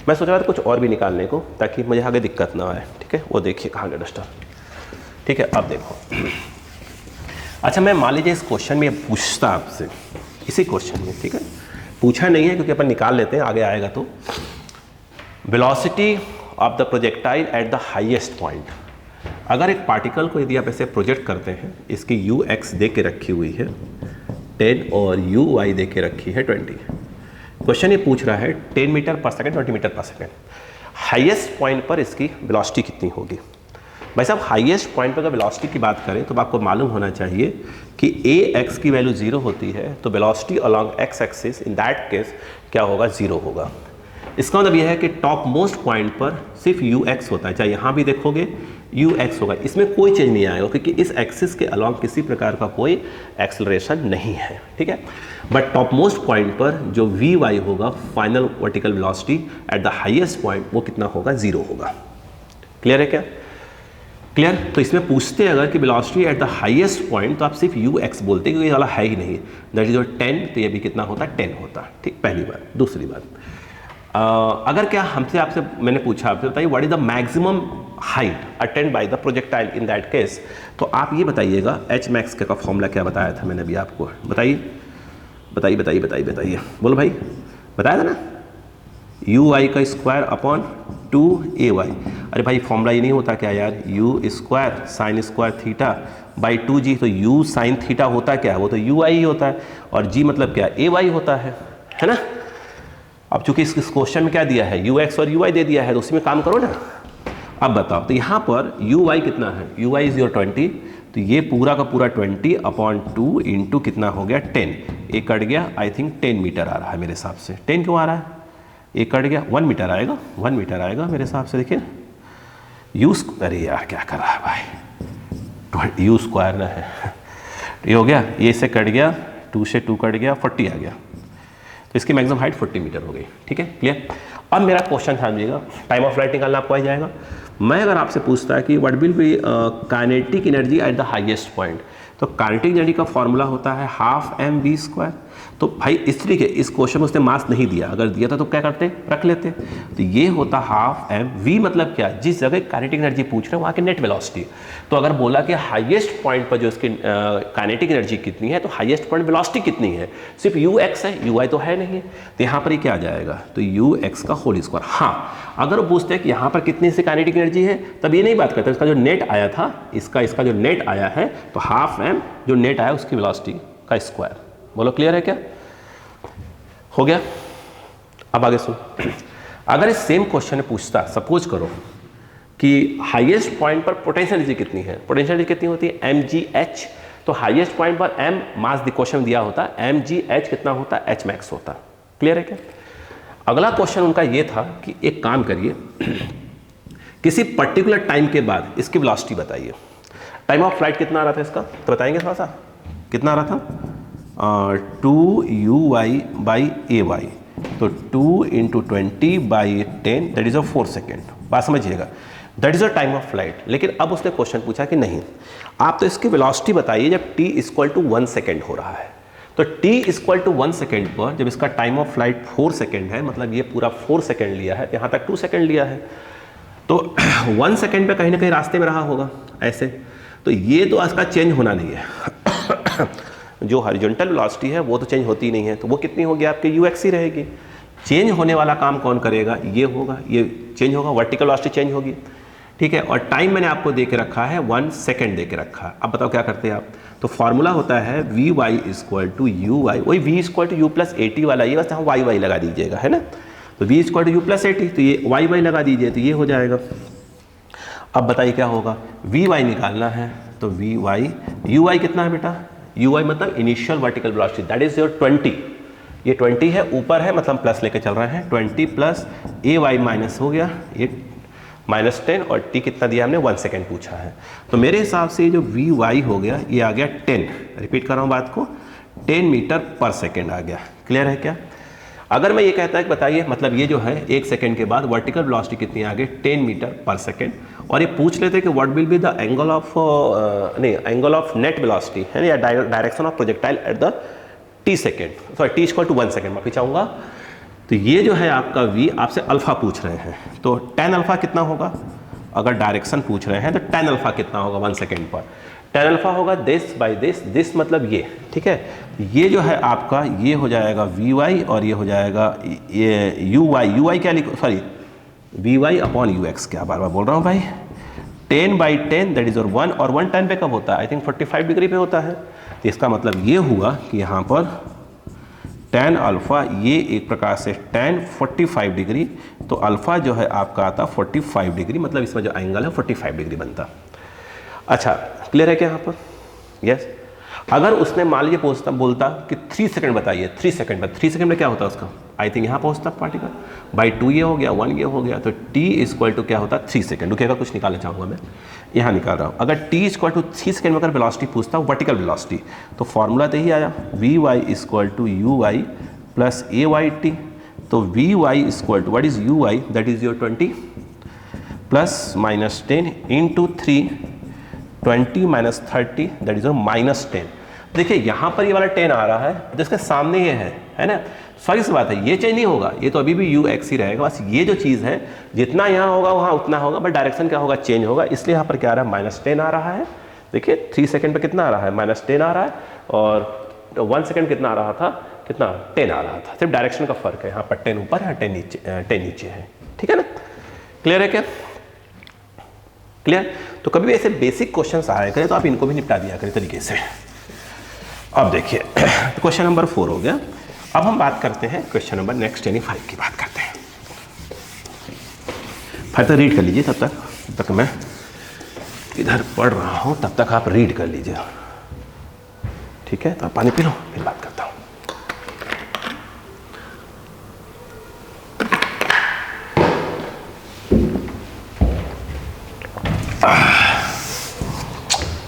मैं सोच रहा था कुछ और भी निकालने को ताकि मुझे आगे दिक्कत ना आए, ठीक है। वो देखिए कहाँ गया डस्टर, ठीक है। अब देखो, अच्छा मैं मान लीजिए इस क्वेश्चन में पूछता आपसे, इसी क्वेश्चन में, ठीक है, पूछा नहीं है क्योंकि अपन निकाल लेते हैं, आगे आएगा तो। Velocity of the projectile at the highest point, अगर एक पार्टिकल को यदि आप ऐसे प्रोजेक्ट करते हैं, इसकी यू एक्स दे के रखी हुई है 10 और यू वाई दे के रखी है 20, क्वेश्चन ये पूछ रहा है 10 metre per second 20 metre per second, highest point पर इसकी वेलोसिटी कितनी होगी। भाई साहब हाईएस्ट पॉइंट पर अगर वेलोसिटी की बात करें तो आपको मालूम होना चाहिए कि ए एक्स की वैल्यू 0 होती है, तो velocity along x axis in that case क्या होगा 0 होगा। इसका मतलब यह है कि टॉप मोस्ट पॉइंट पर सिर्फ यू एक्स होता है, चाहे यहाँ भी देखोगे यू एक्स होगा, इसमें कोई चेंज नहीं आएगा क्योंकि इस एक्सिस के अलॉन्ग किसी प्रकार का कोई एक्सेलरेशन नहीं है, ठीक है। बट टॉप मोस्ट पॉइंट पर जो वी वाई होगा, final vertical velocity at the highest point, वो कितना होगा 0 होगा। क्लियर है क्या? क्लियर। तो इसमें पूछते हैं अगर कि velocity at the highest point, तो आप सिर्फ यू एक्स बोलते हैं क्योंकि ये वाला है ही नहीं, दैट इज 10, तो ये भी कितना होता है 10 होता है, ठीक। पहली बात। दूसरी बात, अगर क्या हमसे आपसे मैंने पूछा आपसे बताइए what is the maximum height attend by the projectile in that case, तो आप ये बताइएगा एच मैक्स का फॉर्मूला क्या बताया था मैंने अभी आपको, बताइए बोलो भाई, बताया था ना, यू आई का स्क्वायर अपॉन 2ay। अरे भाई फॉर्मूला ये नहीं होता क्या यार, you square sine square theta by 2g, तो u साइन थीटा होता क्या है, वो तो यू आई ही होता है, और g मतलब क्या ए वाई होता है ना। अब चूंकि इस क्वेश्चन में क्या दिया है यू एक्स और यू वाई दे दिया है, तो उसी में काम करो ना। अब बताओ, तो यहाँ पर यू वाई कितना है, यू वाई इज योर 20, तो ये पूरा का पूरा 20 अपॉन 2 इंटू कितना हो गया 10, एक कट गया, आई थिंक 10 मीटर आ रहा है मेरे हिसाब से। 10 क्यों आ रहा है, एक कट गया, 1 मीटर आएगा, 1 मीटर आएगा मेरे हिसाब से। देखिए यू, अरे यार क्या कर रहा है भाई, यू स्क्वायर ना है, ये हो गया, ये से कट गया, 2 से 2 कट गया, 40 आ गया, तो इसकी मैक्सिमम हाइट 40 मीटर हो गई, ठीक है। क्लियर। अब मेरा क्वेश्चन ध्यान, टाइम ऑफ फ्लाइट निकालना आपको आ जाएगा। मैं अगर आपसे पूछता है कि what will B kinetic energy at the highest point, तो काइनेटिक एनर्जी का फॉर्मूला होता है ½ mv²। तो भाई इस तरीके इस क्वेश्चन में उसने मास नहीं दिया, अगर दिया था तो क्या करते, रख लेते। तो ये होता ½ mv, मतलब क्या, जिस जगह काइनेटिक एनर्जी पूछ रहे हैं वहाँ की नेट वेलोसिटी। तो अगर बोला कि हाईएस्ट पॉइंट पर जो इसकी काइनेटिक एनर्जी कितनी है, तो हाईएस्ट पॉइंट वेलोसिटी कितनी है, सिर्फ यू एक्स है, यू वाई तो है नहीं, तो यहाँ पर ही क्या आ जाएगा, तो यू एक्स का होल स्क्वायर। हाँ, अगर वो पूछते हैं कि यहाँ पर कितनी सी काइनेटिक एनर्जी है, तब ये नहीं बात करते, इसका जो नेट आया था, इसका जो नेट आया है, तो ½ m जो नेट आया उसकी वेलोसिटी का स्क्वायर। बोलो क्लियर है क्या, हो गया। अब आगे सुन, अगर इस सेम क्वेश्चन में पूछता, सपोज करो कि हाईएस्ट पॉइंट पर पोटेंशियल एनर्जी कितनी है, पोटेंशियल एनर्जी कितनी होती है mgh, तो हाईएस्ट पॉइंट पर m मास द क्वेश्चन दिया होता है, mgh कितना होता है, h मैक्स होता। क्लियर है क्या। अगला क्वेश्चन उनका ये था कि एक काम करिए, किसी पर्टिकुलर टाइम के बाद इसकी वेलोसिटी बताइए। टाइम ऑफ फ्लाइट कितना आ रहा था इसका, तो बताएंगे थोड़ा सा, कितना आ रहा था, 2uy बाई ए वाई, तो 2 into 20 by 10, that is 4 second. बात समझिएगा, that is a time of flight. लेकिन अब उसने क्वेश्चन पूछा कि नहीं, आप तो इसकी वेलोसिटी बताइए जब t = 1 सेकेंड हो रहा है। तो t इक्वल टू 1 सेकेंड पर जब इसका टाइम ऑफ फ्लाइट 4 सेकेंड है, मतलब ये पूरा 4 सेकेंड लिया है, यहाँ तक 2 सेकेंड लिया है, तो 1 सेकेंड पे कहीं ना कहीं रास्ते में रहा होगा ऐसे, तो ये तो इसका चेंज होना नहीं है। जो हॉरिजॉन्टल वेलोसिटी है वो तो चेंज होती नहीं है, तो वो कितनी होगी आपकी ux ही रहेगी। चेंज होने वाला काम कौन करेगा, ये होगा, ये चेंज होगा, वर्टिकल वेलोसिटी चेंज होगी, ठीक है। और टाइम मैंने आपको दे के रखा है 1 सेकेंड दे के रखा है। अब बताओ क्या करते हैं आप, तो फॉर्मूला होता है v y equal to u y, वही v equal to u plus 80 वाला, ये बस यहाँ वाई वाई लगा दीजिएगा, है ना। तो v equal to u plus 80, तो ये वाई वाई लगा दीजिए, तो ये हो जाएगा। अब बताइए क्या होगा, वी वाई निकालना है, तो वी वाई, यू वाई कितना है बेटा, यू वाई मतलब initial vertical velocity, that is your 20, ये 20 है, ऊपर है मतलब प्लस लेके चल रहे हैं, 20 प्लस ए वाई माइनस हो गया ये -10, और टी कितना दिया हमने 1 सेकेंड पूछा है। तो मेरे हिसाब से जो वी वाई हो गया ये आ गया 10, रिपीट कर रहा हूँ बात को, 10 मीटर पर सेकेंड आ गया। क्लियर है क्या। अगर मैं ये कहता है कि बताइए मतलब ये जो है 1 सेकेंड के बाद वर्टिकल वेलोसिटी कितनी आ गई 10 मीटर पर सेकेंड, और ये पूछ लेते कि what will be the angle of angle of net velocity है या direction of projectile at the t second, sorry t equal to 1 second, माफी चाहूँगा। तो ये जो है आपका v आपसे अल्फा पूछ रहे हैं, तो tan अल्फा कितना होगा, अगर डायरेक्शन पूछ रहे हैं तो tan अल्फा कितना होगा 1 सेकेंड पर, tan अल्फा होगा दिस बाई दिस मतलब ये, ठीक है। ये जो है आपका ये हो जाएगा वी वाई, और ये हो जाएगा ये यू वाई क्या लिखो, sorry v y upon u x, क्या बार बार बोल रहा हूँ भाई, 10/10 दैट इज और 1, और 1 tan पे कब होता है, आई थिंक 45 डिग्री पे होता है। तो इसका मतलब ये हुआ कि यहाँ पर tan अल्फ़ा ये एक प्रकार से tan 45 डिग्री, तो अल्फ़ा जो है आपका आता 45 डिग्री, मतलब इसमें जो एंगल है 45 डिग्री बनता। अच्छा क्लियर है क्या यहाँ पर, यस। अगर उसने मान लीजिए पूछता बोलता कि 3 सेकंड बताइए, 3 सेकंड में 3 सेकंड में क्या होता है उसका, आई थिंक यहाँ पहुँचता पार्टिकल बाई 2 ये हो गया, 1 ये हो गया, तो t इक्वल टू क्या होता है 3 सेकंड। रुकेगा कुछ निकालना चाहूँगा मैं, यहाँ निकाल रहा हूँ। अगर t इक्वल टू 3 सेकंड में अगर वेलोसिटी पूछता हूँ वर्टिकल वेलोसिटी, तो फॉर्मूला तो ही आया v y equal to u y plus a y t. तो v y equal to what is u y, that is your 20 plus -10 into 3, 20 minus 30 that is your -10। देखिए यहाँ पर ये वाला 10 आ रहा है, जिसके सामने ये है ना, सॉरी सी बात है, ये चेंज नहीं होगा, ये तो अभी भी यू एक्स ही रहेगा, बस ये जो चीज़ है जितना यहाँ होगा वहाँ उतना होगा, बट डायरेक्शन क्या होगा चेंज होगा, इसलिए यहाँ पर क्या आ रहा है -10 आ रहा है। देखिए 3 सेकंड पे कितना आ रहा है -10 आ रहा है, और 1 सेकंड कितना आ रहा था, कितना 10 आ रहा था, सिर्फ डायरेक्शन का फर्क है, यहाँ पर 10 ऊपर है 10 नीचे है, ठीक है ना। क्लियर है क्या, क्लियर। तो कभी भी ऐसे बेसिक क्वेश्चंस आया करें तो आप इनको भी निपटा दिया करें तरीके से। अब देखिए क्वेश्चन नंबर 4 हो गया। अब हम बात करते हैं क्वेश्चन नंबर नेक्स्ट यानी 5 की बात करते हैं। 5 तक रीड कर लीजिए, तब तक मैं इधर पढ़ रहा हूँ, तब तक आप रीड कर लीजिए, ठीक है। तो आप पानी पी लो फिर बात करता हूँ।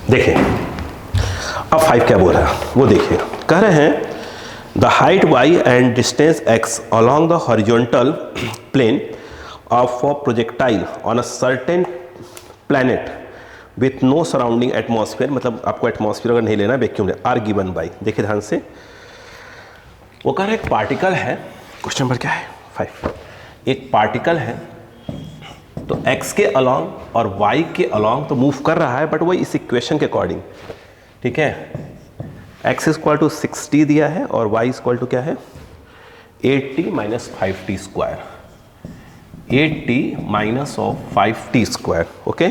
देखिए अब 5 क्या बोल रहा है वो देखिए, कह रहे हैं the height y and distance x along the horizontal plane of a projectile on a certain planet with no surrounding atmosphere, मतलब आपको एटमॉस्फेयर अगर नहीं लेना वैक्यूम ले, आर गिवन बाई, देखिए ध्यान से, वो कह रहे एक पार्टिकल है, क्वेश्चन नंबर क्या है 5, एक पार्टिकल है तो x के अलॉन्ग और y के अलॉन्ग तो मूव कर रहा है, बट वो इस इक्वेशन के अकॉर्डिंग, ठीक है। x इक्वल टू 60 दिया है और y इक्वल टू क्या है 80 minus 5t square, 80 minus of 5t square, okay.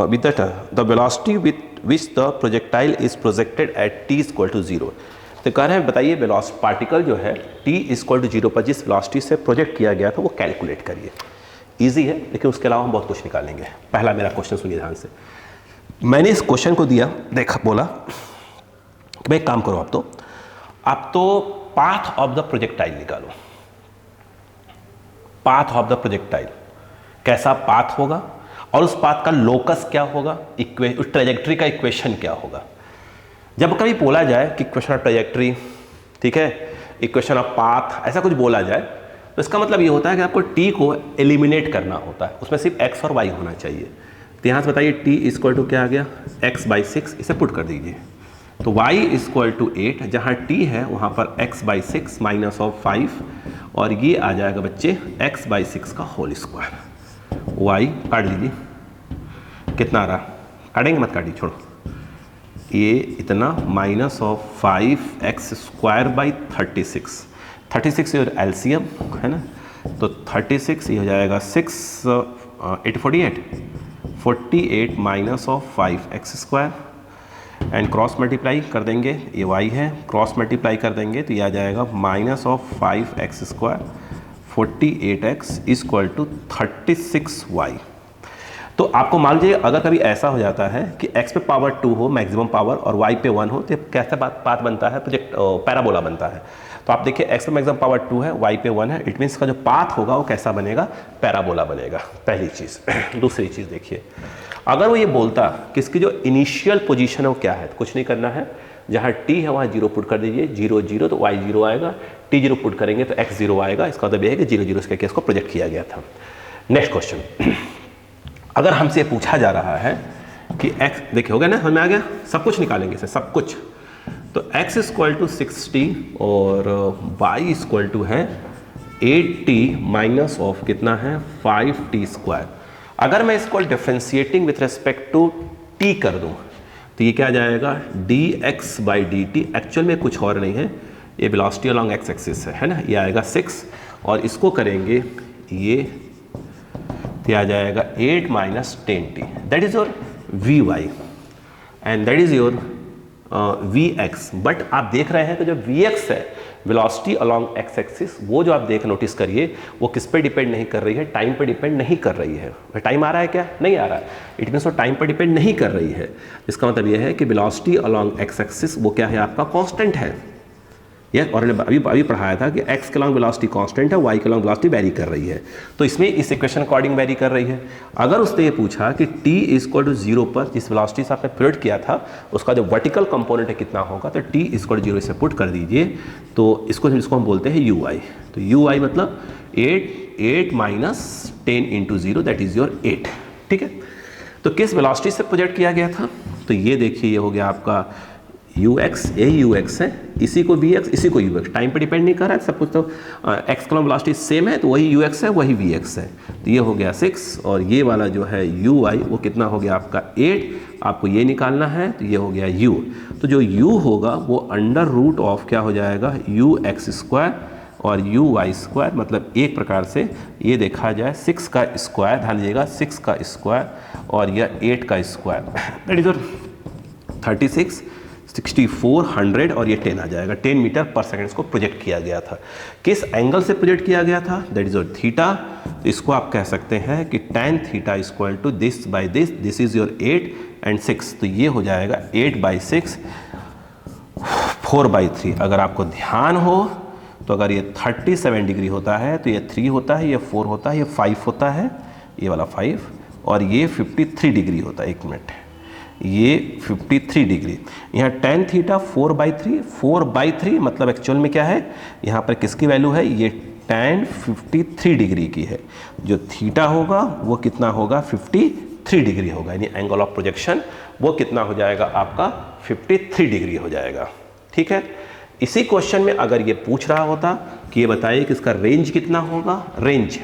With that the velocity with which the projectile is projected at t equal to 0। तो कह रहे हैं बताइए वेलोसिटी पार्टिकल जो है t इक्वल टू 0 पर जिस वेलोसिटी से प्रोजेक्ट किया गया था वो कैलकुलेट करिए। ईजी है, लेकिन उसके अलावा हम बहुत कुछ निकालेंगे। पहला मेरा क्वेश्चन सुनिए ध्यान से, मैंने इस क्वेश्चन को दिया, देखा बोला भाई एक काम करो, आप तो पाथ ऑफ द प्रोजेक्टाइल निकालो, पाथ ऑफ द प्रोजेक्टाइल कैसा पाथ होगा और उस पाथ का लोकस क्या होगा, उस ट्रेजेक्ट्री का इक्वेशन क्या होगा। जब कभी बोला जाए कि इक्वेशन ऑफ ट्रेजेक्ट्री, ठीक है, इक्वेशन ऑफ पाथ, ऐसा कुछ बोला जाए तो इसका मतलब ये होता है कि आपको t को एलिमिनेट करना होता है, उसमें सिर्फ x और y होना चाहिए। तो यहाँ से बताइए t इक्वल टू क्या आ गया x/6, इसे पुट कर दीजिए, तो y इक्वल टू 8, जहाँ t है वहाँ पर x/6 माइनस ऑफ 5, और ये आ जाएगा बच्चे x/6 का होल स्क्वायर। y काट लीजिए, कितना आ रहा, काटेंगे मत काटिए, छोड़ो, ये इतना माइनस ऑफ 5x² / 36 और एलसीएम है ना, तो 36 ये हो जाएगा 6 8 48 minus of 5x² and cross multiply कर देंगे, ये y है, क्रॉस मल्टीप्लाई कर देंगे तो ये आ जाएगा minus of 5x² 48x equal to 36y। तो आपको मान लीजिए अगर कभी ऐसा हो जाता है कि x पे पावर 2 हो मैक्सिमम पावर और y पे 1 हो, तो कैसा पाथ बनता है, पैराबोला बनता है। तो आप देखिए x पे मैक्सिमम पावर 2 है, y पे 1 है, इट मीन्स का जो पाथ होगा वो कैसा बनेगा, पैराबोला बनेगा, पहली चीज़। दूसरी चीज़ देखिए, अगर वो ये बोलता कि इसकी जो इनिशियल पोजीशन है वो क्या है, तो कुछ नहीं करना है, जहाँ t है वहाँ 0 पुट कर दीजिए, 0 0 तो y 0 आएगा, t 0 पुट करेंगे तो x 0 आएगा, इसका मतलब यह है कि 0 0 के केस को प्रोजेक्ट किया गया था। नेक्स्ट क्वेश्चन, अगर हमसे पूछा जा रहा है कि x, देखिए हो गया ना, हमें आ गया, सब कुछ निकालेंगे इसे, सब कुछ, तो x इक्वल टू 60 और y इक्वल टू है 8t माइनस ऑफ कितना है 5t²। अगर मैं इसको differentiating with respect to t कर दूं तो ये क्या आ जाएगा, dx/dt, एक्चुअल में कुछ और नहीं है, ये वेलोसिटी अलोंग x एक्सिस है ना, ये आएगा 6, और इसको करेंगे ये आ जाएगा 8 minus 10t, that is your vy and that is your vx। But आप देख रहे हैं कि जो vx है वेलोसिटी अलोंग x एक्सिस, वो जो आप नोटिस करिए वो किस पे डिपेंड नहीं कर रही है, टाइम पे डिपेंड नहीं कर रही है। टाइम आ रहा है क्या, नहीं आ रहा है, इट मीन्स वो टाइम पे डिपेंड नहीं कर रही है। इसका मतलब ये है कि वेलोसिटी अलोंग x एक्सिस वो क्या है, आपका कांस्टेंट है। ये और अभी पढ़ाया था कि x के लॉन्ग वेलोसिटी कांस्टेंट है, y के लॉन्ग वेलोसिटी वेरी कर रही है, तो इसमें इस इक्वेशन अकॉर्डिंग वेरी कर रही है। अगर उसने ये पूछा कि t इक्वल टू 0 पर जिस वेलोसिटी से आपने प्लॉट किया था उसका जो वर्टिकल कंपोनेंट है कितना होगा, तो t इक्वल टू 0 से पुट कर दीजिए, तो इसको हम बोलते हैं ui। तो ui मतलब 8 minus 10 into 0 that is your 8, ठीक है। तो किस वेलोसिटी से प्रोजेक्ट किया गया था, तो ये देखिए ये हो गया आपका ux, यही ux है, इसी को vx, इसी को ux, टाइम पे डिपेंड नहीं कर रहा है सब कुछ, तो x का वेलोसिटी सेम है तो वही ux है वही vx है, तो ये हो गया 6, और ये वाला जो है uy वो कितना हो गया आपका 8, आपको ये निकालना है, तो ये हो गया u। तो जो u होगा वो अंडर रूट ऑफ क्या हो जाएगा, ux² और uy², मतलब एक प्रकार से ये देखा जाए 6 का स्क्वायर, ध्यान दीजिएगा 6 का स्क्वायर और यह 8 का स्क्वायर, दैट इज 36 64 100 और ये 10 आ जाएगा, 10 मीटर पर सेकेंड को प्रोजेक्ट किया गया था। किस एंगल से प्रोजेक्ट किया गया था, दैट इज योर थीटा। तो इसको आप कह सकते हैं कि tan theta equal to this by this, this is your 8 and 6, तो ये हो जाएगा 8/6 4/3। अगर आपको ध्यान हो तो अगर ये 37 डिग्री होता है तो ये 3 होता है, ये 4 होता है, ये 5 होता है, ये वाला 5, और ये 53 डिग्री होता है, 1 मिनट, ये 53 डिग्री। यहाँ tan थीटा 4/3 मतलब एक्चुअल में क्या है, यहाँ पर किसकी वैल्यू है, ये tan 53 डिग्री की है, जो थीटा होगा वो कितना होगा 53 डिग्री होगा, यानी एंगल ऑफ प्रोजेक्शन वो कितना हो जाएगा आपका 53 डिग्री हो जाएगा, ठीक है। इसी क्वेश्चन में अगर ये पूछ रहा होता कि ये बताइए कि इसका रेंज कितना होगा, रेंज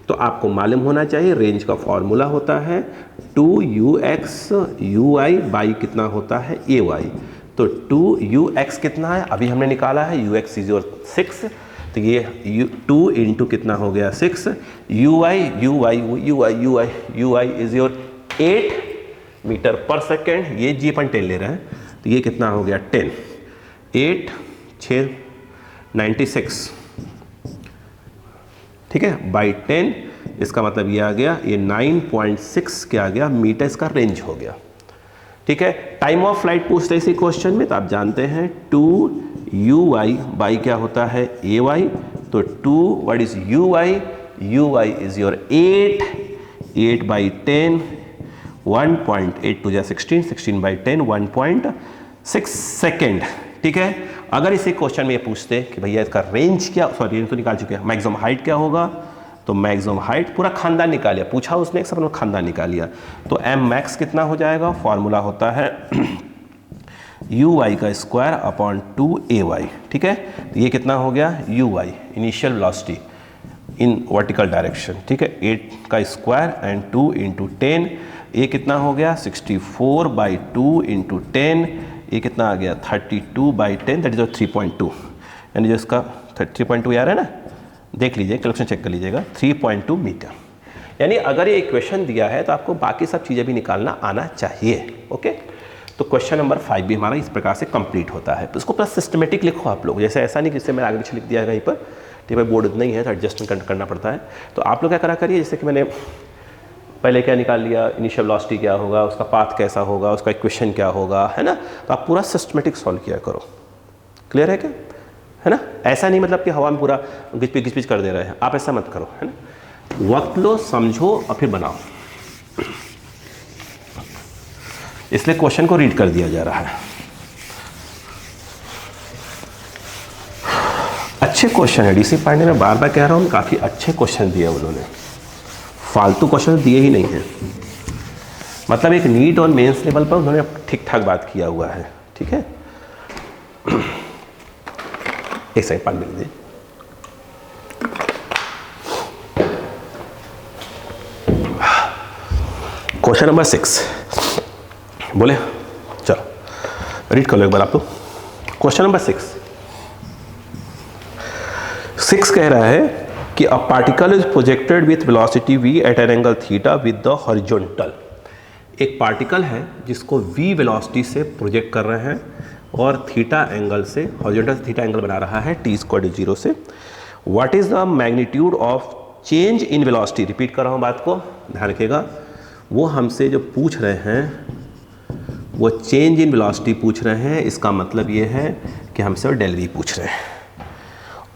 तो आपको मालूम होना चाहिए, रेंज का फॉर्मूला होता है 2ux ui बाई कितना होता है ay। तो 2ux कितना है, अभी हमने निकाला है, ux इज योर 6, तो ये 2 इंटू कितना हो गया 6, ui is your 8 metre per second, ये जी अपन 10 ले रहे हैं, तो ये कितना हो गया 10, 8 6 96, ठीक है, बाई 10, इसका मतलब ये आ गया, ये 9.6 क्या आ गया मीटर, इसका रेंज हो गया, ठीक है। टाइम ऑफ फ्लाइट पूछते हैं इसी क्वेश्चन में, तो आप जानते हैं 2ui बाई क्या होता है ay, तो 2 what is ui is your 8/10 1.8 2 16/10 1.6 second, ठीक है। अगर इसी क्वेश्चन में ये पूछते कि भैया इसका रेंज क्या, सॉरी रेंज तो निकाल चुके हैं, मैक्सिमम हाइट क्या होगा, तो मैक्सिमम हाइट पूरा खानदान निकाल लिया, पूछा उसने एक सब खानदान निकाल लिया, तो m मैक्स कितना हो जाएगा, फॉर्मूला होता है यू वाई का स्क्वायर अपॉन 2ay, ठीक है। तो ये कितना हो गया, u y initial velocity in vertical direction, ठीक है। 8 का स्क्वायर एंड 2 इंटू 10, ये कितना हो गया 64/2 इंटू 10, ये कितना आ गया 32/10, दैट इज 3.2, यानी जो इसका 3.2 यार है ना, देख लीजिए कैलकुलेशन चेक कर लीजिएगा, 3.2 मीटर। यानी अगर ये इक्वेशन दिया है तो आपको बाकी सब चीज़ें भी निकालना आना चाहिए, ओके। तो क्वेश्चन नंबर 5 भी हमारा इस प्रकार से कंप्लीट होता है। तो इसको प्लस सिस्टमेटिक लिखो आप लोग, जैसे ऐसा नहीं कि जिससे मैंने आगे पीछे लिख दिया है कहीं पर, ठीक है, बोर्ड नहीं है तो एडजस्टमेंट करना पड़ता है। तो आप लोग क्या करा करिए, जैसे कि मैंने पहले क्या निकाल लिया, इनिशियल वेलोसिटी क्या होगा, उसका पाथ कैसा होगा, उसका इक्वेशन क्या होगा, है ना। तो आप पूरा सिस्टमेटिक सॉल्व किया करो, क्लियर है क्या, है ना। ऐसा नहीं मतलब कि हवा में पूरा घिच-पिच कर दे रहे हैं, आप ऐसा मत करो, है ना। वक्त लो, समझो और फिर बनाओ, इसलिए क्वेश्चन को रीड कर दिया जा रहा है। अच्छे क्वेश्चन है, डीसी पांडे में बार बार कह रहा हूँ, काफ़ी अच्छे क्वेश्चन दिए उन्होंने, फालतू क्वेश्चन दिए ही नहीं हैं। मतलब एक नीट और मेंस लेवल पर उन्होंने ठीक ठाक बात किया हुआ है, ठीक है। एक सेकंड पानी मिल दीजिए। क्वेश्चन नंबर 6 बोले, चलो रीड कर लो एक बार आप लोग। क्वेश्चन नंबर 6 कह रहा है कि a particle is projected with velocity v at an angle theta with the horizontal. एक पार्टिकल है जिसको v वेलोसिटी से प्रोजेक्ट कर रहे हैं और थीटा एंगल से, हॉरिजॉन्टल से थीटा एंगल बना रहा है t = 0 से। What is the magnitude of change in velocity, repeat कर रहा हूँ बात को, ध्यान रखिएगा। वो हमसे जो पूछ रहे हैं वो चेंज इन वेलोसिटी पूछ रहे हैं, इसका मतलब ये है कि हमसे डेल वी पूछ रहे हैं।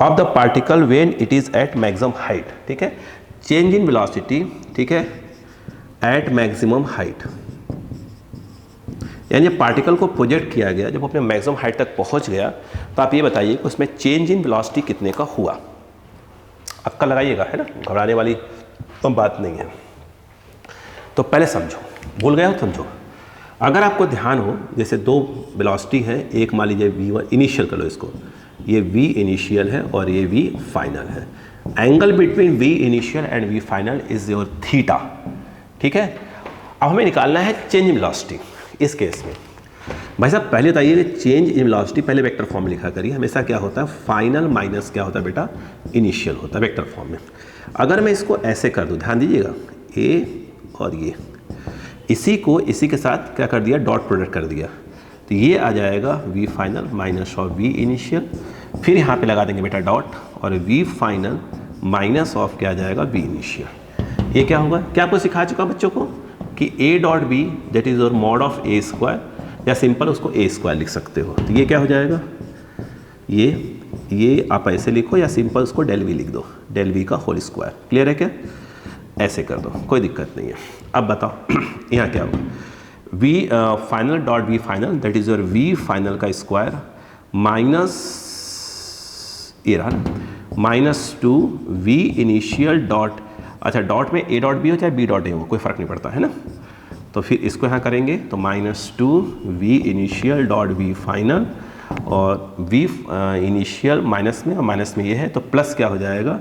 Of the particle when it is at maximum height, ठीक है, चेंज इन वेलोसिटी, ठीक है, एट मैक्सिमम हाइट, यानी पार्टिकल को प्रोजेक्ट किया गया, जब अपने मैक्सिमम हाइट तक पहुंच गया तो आप ये बताइए कि उसमें चेंज इन वेलोसिटी कितने का हुआ। अक्का लगाइएगा, है ना, घबराने वाली तो बात नहीं है। तो पहले समझो, भूल गया हो समझो। अगर आपको ध्यान हो, जैसे दो वेलोसिटी है, एक मान लीजिए v1 इनिशियल कर लो इसको, ये v इनिशियल है और ये v फाइनल है। Angle between v initial and v final is your theta, ठीक है। अब हमें निकालना है चेंज इन वेलोसिटी। इस केस में भाई साहब पहले बताइए चेंज इन वेलोसिटी पहले वेक्टर फॉर्म में लिखा करिए। हमेशा क्या होता है, फाइनल माइनस क्या होता है बेटा, इनिशियल होता है वेक्टर फॉर्म में। अगर मैं इसको ऐसे कर दूं, ध्यान दीजिएगा, a और ये, इसी को इसी के साथ क्या कर दिया, डॉट प्रोडक्ट कर दिया, तो ये आ जाएगा v final minus of v initial, फिर यहाँ पे लगा देंगे बेटा डॉट, और v फाइनल माइनस ऑफ क्या आ जाएगा, v इनिशियल। ये क्या होगा, क्या आपको सिखा चुका बच्चों को कि a dot b that is your mod of a square, या सिंपल उसको a स्क्वायर लिख सकते हो। तो ये क्या हो जाएगा, ये आप ऐसे लिखो, या सिंपल उसको डेल v लिख दो, डेल v का होल स्क्वायर। क्लियर है क्या, ऐसे कर दो, कोई दिक्कत नहीं है। अब बताओ यहाँ क्या होगा, v final dot v final that is your v final का स्क्वायर माइनस, ये रहा माइनस 2 v इनिशियल डॉट, अच्छा डॉट में a डॉट b हो चाहे b डॉट a हो, कोई फ़र्क नहीं पड़ता, है ना। तो फिर इसको यहाँ करेंगे तो minus 2 v initial dot v final, और v इनिशियल माइनस में, और माइनस में ये है तो प्लस क्या हो जाएगा,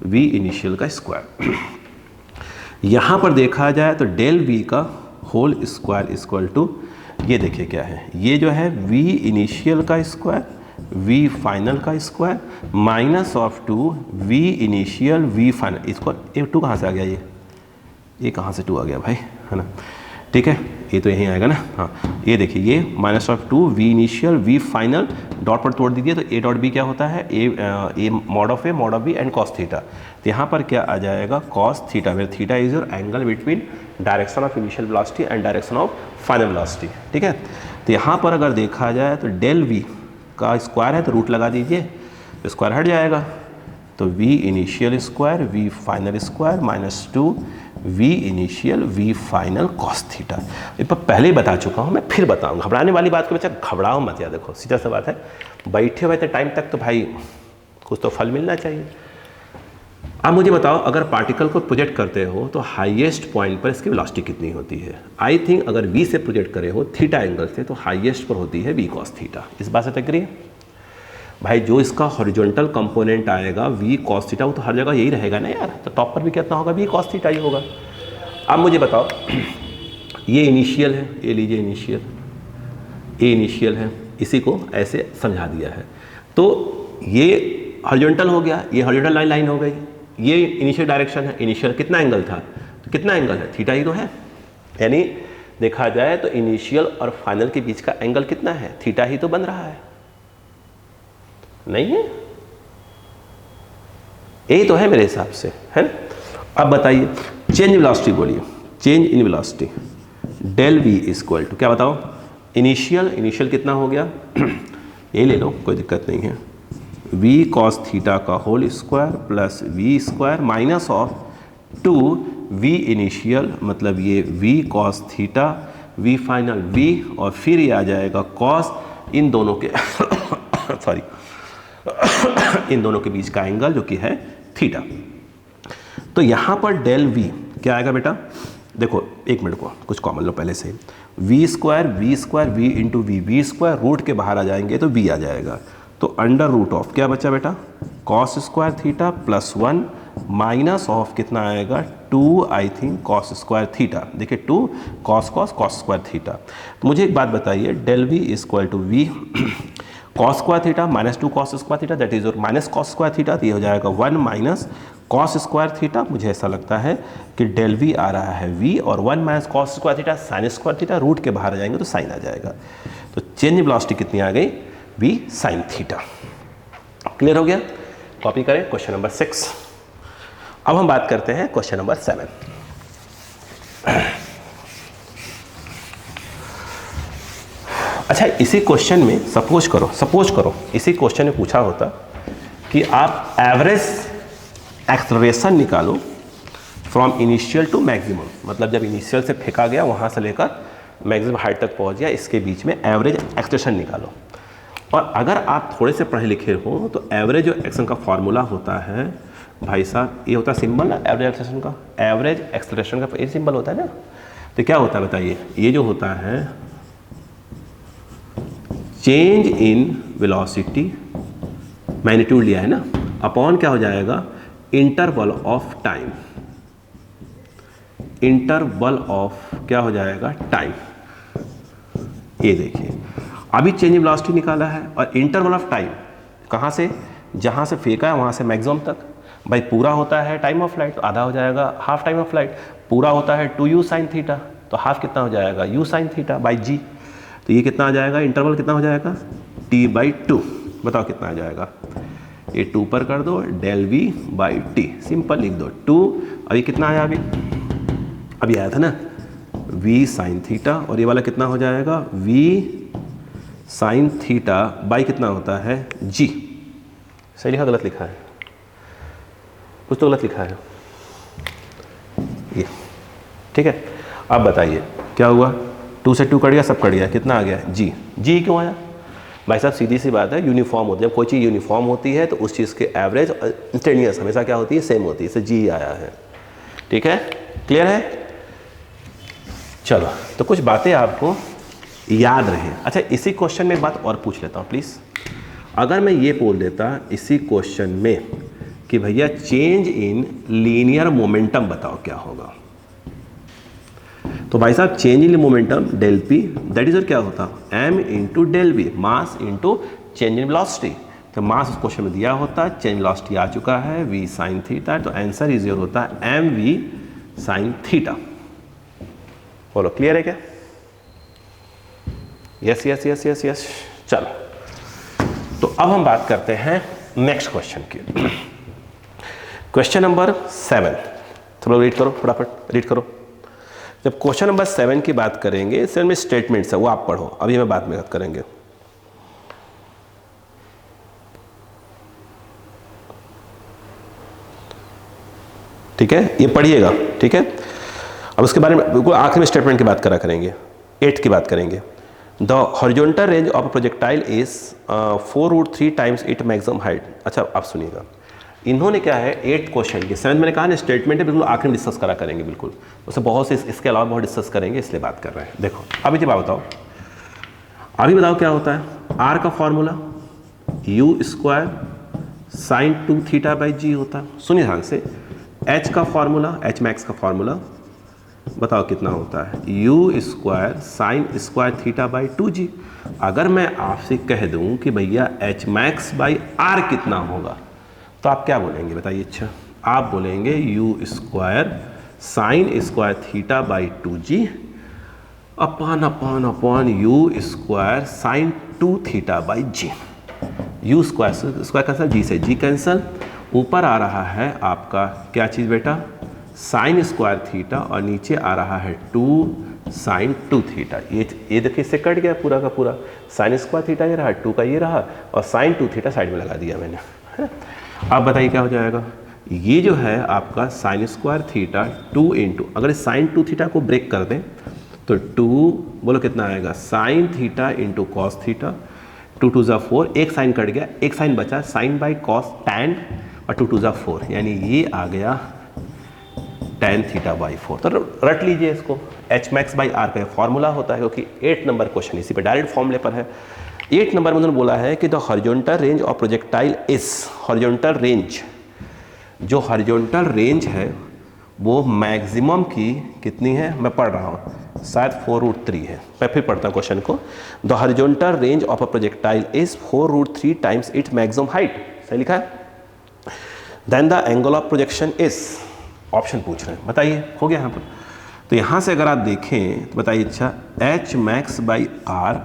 v इनिशियल का स्क्वायर। यहाँ पर देखा जाए तो डेल v का होल स्क्वायर इक्वल टू, ये देखिए क्या है, ये जो है v इनिशियल का स्क्वायर, v फाइनल का square minus of 2 v initial v final. इसको ये 2 कहाँ से आ गया, ये कहाँ से 2 आ गया भाई, है ना, ठीक है, ये तो यहीं आएगा ना। हाँ ये देखिए, ये minus of 2 v initial v final, dot पर तोड़ दीजिए तो a डॉट b क्या होता है, a mod of b and cos theta. तो यहाँ पर क्या आ जाएगा, cos theta, where theta is your angle between direction of initial velocity and direction of final velocity, ठीक है। तो यहाँ पर अगर देखा जाए तो डेल v का स्क्वायर है तो रूट लगा दीजिए, तो स्क्वायर हट जाएगा, तो v initial square v final square minus 2 v initial v final cos theta. ये पहले ही बता चुका हूँ, मैं फिर बताऊँ, घबराने वाली बात को बच्चा घबराओ मत, याद देखो सीधा सा बात है, बैठे हुए थे टाइम तक तो भाई कुछ तो फल मिलना चाहिए। अब मुझे बताओ, अगर पार्टिकल को प्रोजेक्ट करते हो तो हाईएस्ट पॉइंट पर इसकी वेलोसिटी कितनी होती है? आई थिंक अगर v से प्रोजेक्ट करे हो थीटा एंगल से तो हाईएस्ट पर होती है v cos थीटा। इस बात से एग्री है भाई? जो इसका हॉरिजॉन्टल कंपोनेंट आएगा v cos थीटा वो तो हर जगह यही रहेगा ना यार, तो टॉप पर भी कितना होगा? v cos थीटा ही होगा। अब मुझे बताओ, ये इनिशियल है, ये लीजिए इनिशियल, ये इनिशियल है, इसी को ऐसे समझा दिया है। तो ये हॉरिजॉन्टल हो गया, ये हॉरिजॉन्टल लाइन हो गई, ये इनिशियल डायरेक्शन है। इनिशियल कितना एंगल था? तो कितना एंगल है? थीटा ही तो है। यानी देखा जाए तो इनिशियल और फाइनल के बीच का एंगल कितना है? थीटा ही तो बन रहा है, नहीं है? यही तो है मेरे हिसाब से, है? अब बताइए, चेंज वेलोसिटी बोलिए, change in velocity del v equal to क्या बताओ? इनिशियल कितना हो गया? ये ले लो, कोई दिक्कत नहीं है। v cos थीटा का whole square plus v square minus of 2v initial, मतलब ये v cos theta, v final v, और फिर ये आ जाएगा cos इन दोनों के सॉरी इन दोनों के बीच का एंगल जो कि है थीटा। तो यहाँ पर डेल v क्या आएगा बेटा? देखो एक मिनट को कुछ कॉमन लो पहले से। v square v into v square, root के बाहर आ जाएंगे तो v आ जाएगा। तो अंडर रूट ऑफ क्या बचा बेटा? Cos square theta plus 1 minus of कितना आएगा? 2 I think cos square theta. देखिए 2 कॉस स्क्वायर थीटा। तो मुझे एक बात बताइए, del v equal to v cos square theta minus 2 cos square theta, that is और माइनस कॉस स्क्वायर थीटा, तो ये हो जाएगा 1 माइनस कॉस स्क्वायर थीटा। मुझे ऐसा लगता है कि डेल वी आ रहा है v, और 1 minus cos square theta sine square theta, root के बाहर आ जाएंगे तो साइन आ जाएगा। तो चेंज वेलोसिटी कितनी आ गई? v sine theta. क्लियर हो गया? कॉपी करें क्वेश्चन नंबर 6। अब हम बात करते हैं क्वेश्चन नंबर 7। अच्छा, इसी क्वेश्चन में सपोज करो इसी क्वेश्चन में पूछा होता कि आप एवरेज एक्सेलरेशन निकालो फ्रॉम इनिशियल टू मैक्सिमम, मतलब जब इनिशियल से फेंका गया वहां से लेकर मैक्सिमम हाइट तक पहुंच गया, इसके बीच में एवरेज एक्सेलरेशन निकालो। और अगर आप थोड़े से पढ़े लिखे हो तो एवरेज जो एक्सेलरेशन का फॉर्मूला होता है भाई साहब, ये होता है सिंबल ना एवरेज एक्सेलरेशन का, एवरेज एक्सेलरेशन का ये सिंबल होता है ना। तो क्या होता है बताइए? ये जो होता है चेंज इन वेलोसिटी, मैग्नीट्यूड लिया है ना, अपॉन क्या हो जाएगा? Interval of time, interval of क्या हो जाएगा? टाइम। ये देखिए अभी चेंज इन वेलोसिटी निकाला है और इंटरवल ऑफ टाइम कहाँ से? जहाँ से फेंका है वहाँ से मैक्सिमम तक। भाई पूरा होता है टाइम ऑफ फ्लाइट तो आधा हो जाएगा हाफ टाइम ऑफ फ्लाइट, पूरा होता है 2u साइन थीटा तो हाफ कितना हो जाएगा? u sine theta by g। तो ये कितना आ जाएगा? इंटरवल कितना हो जाएगा? t/2। बताओ कितना आ जाएगा? ये 2 पर कर दो, del v by t, simple लिख दो 2। अभी कितना आया? अभी आया था ना v साइन थीटा, और ये वाला कितना हो जाएगा? v साइन थीटा बाई कितना होता है? g। सही लिखा गलत लिखा है? कुछ तो गलत लिखा है ये, ठीक है। अब बताइए क्या हुआ? 2 से 2 कट गया, सब कट गया, कितना आ गया? g। g क्यों आया भाई साहब? सीधी सी बात है, यूनिफॉर्म होती है। जब कोई चीज़ यूनिफॉर्म होती है तो उस चीज़ के एवरेज इंस्टेंटेनियस हमेशा क्या होती है? सेम होती है, इसे g आया है। ठीक है, क्लियर है? चलो, तो कुछ बातें आपको याद रहे। अच्छा, इसी क्वेश्चन में एक बात और पूछ लेता हूँ प्लीज़। अगर मैं ये बोल देता इसी क्वेश्चन में कि भैया चेंज इन लीनियर मोमेंटम बताओ क्या होगा, तो भाई साहब change in momentum del p that is और क्या होता? m into del v, mass into change in velocity. तो मास उस क्वेश्चन में दिया होता, चेंज वेलोसिटी आ चुका है v साइन थीटा, तो आंसर इज योर होता है mv साइन थीटा। बोलो क्लियर है क्या? Yes yes yes yes yes. चलो, तो अब हम बात करते हैं नेक्स्ट क्वेश्चन की। क्वेश्चन नंबर 7, थोड़ा रीड करो, फटाफट रीड करो। जब क्वेश्चन नंबर 7 की बात करेंगे, 7 में स्टेटमेंट्स है वो आप पढ़ो, अभी हमें बाद में बात करेंगे। ठीक है, ये पढ़िएगा, ठीक है। अब उसके बारे में बिल्कुल आखिर में स्टेटमेंट की बात करा करेंगे, 8 की बात करेंगे। The horizontal range of projectile is 4√3 times it maximum height. अच्छा आप सुनिएगा, इन्होंने क्या है 8th क्वेश्चन के 7th मैंने कहा ना स्टेटमेंट है, बिल्कुल आखिर में डिस्कस करा करेंगे, बिल्कुल उससे बहुत से इसके अलावा बहुत डिस्कस करेंगे, इसलिए बात कर रहे हैं। देखो अभी जब बताओ, अभी बताओ क्या होता है। आर का formula u square sine 2 theta by g होता है। सुनिए ध्यान से, एच का फॉर्मूला, एच मैक्स का फॉर्मूला बताओ कितना होता है, u square sine square theta by 2g। अगर मैं आपसे कह दूं कि भैया एच मैक्स बाई आर कितना होगा, तो आप क्या बोलेंगे बताइए। अच्छा, आप बोलेंगे u square sine square theta by 2g upon upon upon u square sine 2 theta by g. U square square cancel, g से जी कैंसिल, ऊपर आ रहा है आपका क्या चीज़ बेटा, साइन स्क्वायर थीटा, और नीचे आ रहा है 2 साइन 2 थीटा। ये देखिए इससे कट गया पूरा का पूरा, साइन स्क्वायर थीटा ये रहा, 2 का ये रहा, और साइन 2 थीटा साइड में लगा दिया मैंने, है। अब बताइए क्या हो जाएगा, ये जो है आपका साइन स्क्वायर थीटा 2 इंटू, अगर इस साइन 2 थीटा को ब्रेक कर दें तो 2 बोलो कितना आएगा, sine theta into cos theta, 2 2 ज़ा 4, एक साइन कट गया, एक साइन बचा, साइन बाई कॉस टैन, और 2 2 ज़ा 4, यानी ये आ गया tan थीटा बाई 4। तो रट लीजिए इसको, एच मैक्स बाई आर का फॉर्मूला होता है, क्योंकि 8 नंबर क्वेश्चन इसी पे डायरेक्ट फॉर्मूले पर है। 8 नंबर में उन्होंने बोला है कि the horizontal range of projectile is, horizontal range, जो हॉरिजॉन्टल रेंज है वो मैक्सिमम की कितनी है, मैं पढ़ रहा हूँ शायद 4√3 है, मैं फिर पढ़ता हूँ क्वेश्चन को। The horizontal range of a projectile is 4√3 times its maximum height, सही लिखा है। Then the angle of projection is, option पूछ रहे हैं, बताइए हो गया यहाँ पर। तो यहाँ से अगर आप देखें तो बताइए, अच्छा h max by R,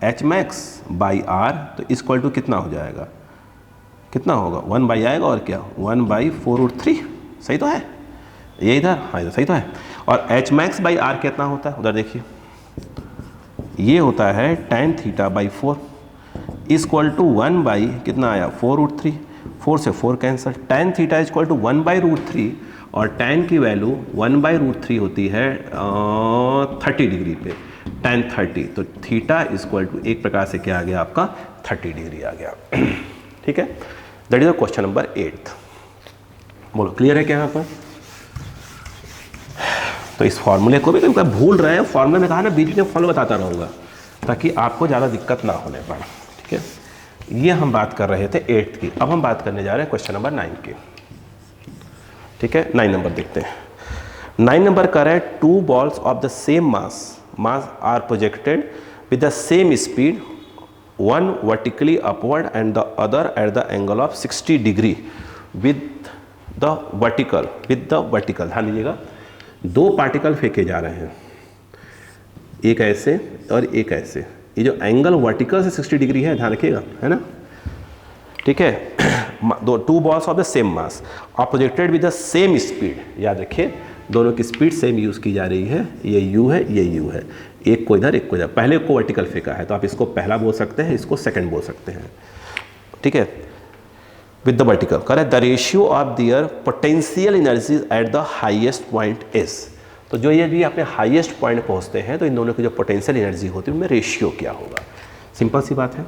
h max by R तो इक्वल टू कितना हो जाएगा, कितना होगा 1 बाई आएगा, और क्या 1 बाई 4√3, सही तो है ये इधर, हाँ इधर सही तो है। और एच मैक्स बाई आर कितना होता है, उधर देखिए ये होता है tan theta by 4 equal to 1 by कितना आया 4√3, 4 से 4 cancel, tan theta equal to 1 by √3, और tan की वैल्यू 1 बाई √3 होती है 30 डिग्री पे, tan 30, तो थीटा इक्वल टू एक प्रकार से क्या आ गया आपका 30 डिग्री आ गया। ठीक है, that is the question number 8। बोलो क्लियर है क्या यहाँ पर। तो इस फॉर्मूले को भी कभी भूल रहे हैं, फॉर्मूले में कहा ना बीच में फॉलो बताता रहूँगा ताकि आपको ज़्यादा दिक्कत ना होने पाए। ठीक है, ये हम बात कर रहे थे 8th की, अब हम बात करने जा रहे हैं क्वेश्चन नंबर 9 की। ठीक है, 9 नंबर देखते हैं। 9 नंबर कर रहा है 2 balls of the same mass are projected with the same speed, one vertically upward and the other at the angle of 60 degree with the vertical, ध्यान दीजिएगा, 2 पार्टिकल फेंके जा रहे हैं, एक ऐसे और एक ऐसे, ये जो एंगल वर्टिकल से 60 डिग्री है, ध्यान रखिएगा, है ना। ठीक है, 2 balls of the same mass are projected with the same speed, याद रखिए दोनों की स्पीड सेम यूज़ की जा रही है, ये u है ये u है, एक को इधर एक को इधर, पहले को वर्टिकल फेंका है तो आप इसको पहला बोल सकते हैं, इसको सेकंड बोल सकते हैं। ठीक है, विद द वर्टिकल करें the ratio of their potential energies at the highest point is, तो जो ये भी अपने हाईएस्ट पॉइंट पहुंचते हैं तो इन दोनों की जो पोटेंशियल एनर्जी होती है उनमें रेशियो क्या होगा। सिंपल सी बात है,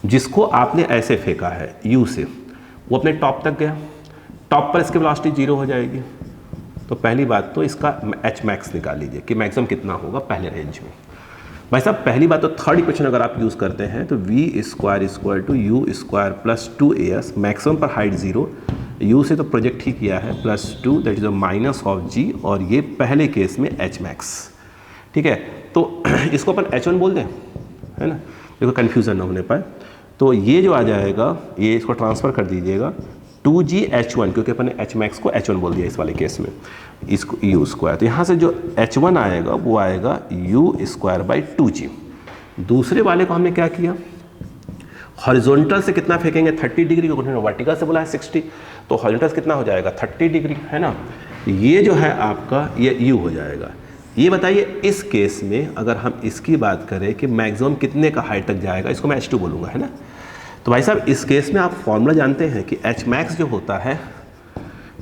जिसको आपने ऐसे फेंका है u से, वो अपने टॉप तक गया, टॉप पर इसकी वेलोसिटी 0 हो जाएगी, तो पहली बात तो इसका एच मैक्स निकाल लीजिए कि मैक्सिमम कितना होगा पहले रेंज में। भाई साहब पहली बात तो थर्ड इक्वेशन अगर आप यूज़ करते हैं तो v square equal to u square plus 2as, maximum पर हाइट 0, u से तो प्रोजेक्ट ही किया है, +2 that is minus of g, और ये पहले केस में एच मैक्स। ठीक है, तो इसको अपन h1 बोल दें, है ना, देखो कन्फ्यूज़न ना होने पाए। तो ये जो आ जाएगा, ये इसको ट्रांसफ़र कर दीजिएगा 2gh1, क्योंकि अपन ने एच मैक्स को h1 बोल दिया इस वाले केस में, इसको u स्क्वायर, तो यहाँ से जो h1 आएगा वो आएगा u स्क्वायर बाई 2g। दूसरे वाले को हमने क्या किया, हॉरिजॉन्टल से कितना फेंकेंगे 30 डिग्री, क्योंकि उन्होंने वर्टिकल से बोला है 60, तो हॉरिजॉन्टल से कितना हो जाएगा 30 डिग्री, है ना। ये जो है आपका ये u हो जाएगा। ये बताइए इस केस में अगर हम इसकी बात करें कि मैक्सिमम कितने का हाइट तक जाएगा, इसको मैं h2 बोलूँगा, है ना। तो भाई साहब इस केस में आप फॉर्मूला जानते हैं कि एच मैक्स जो होता है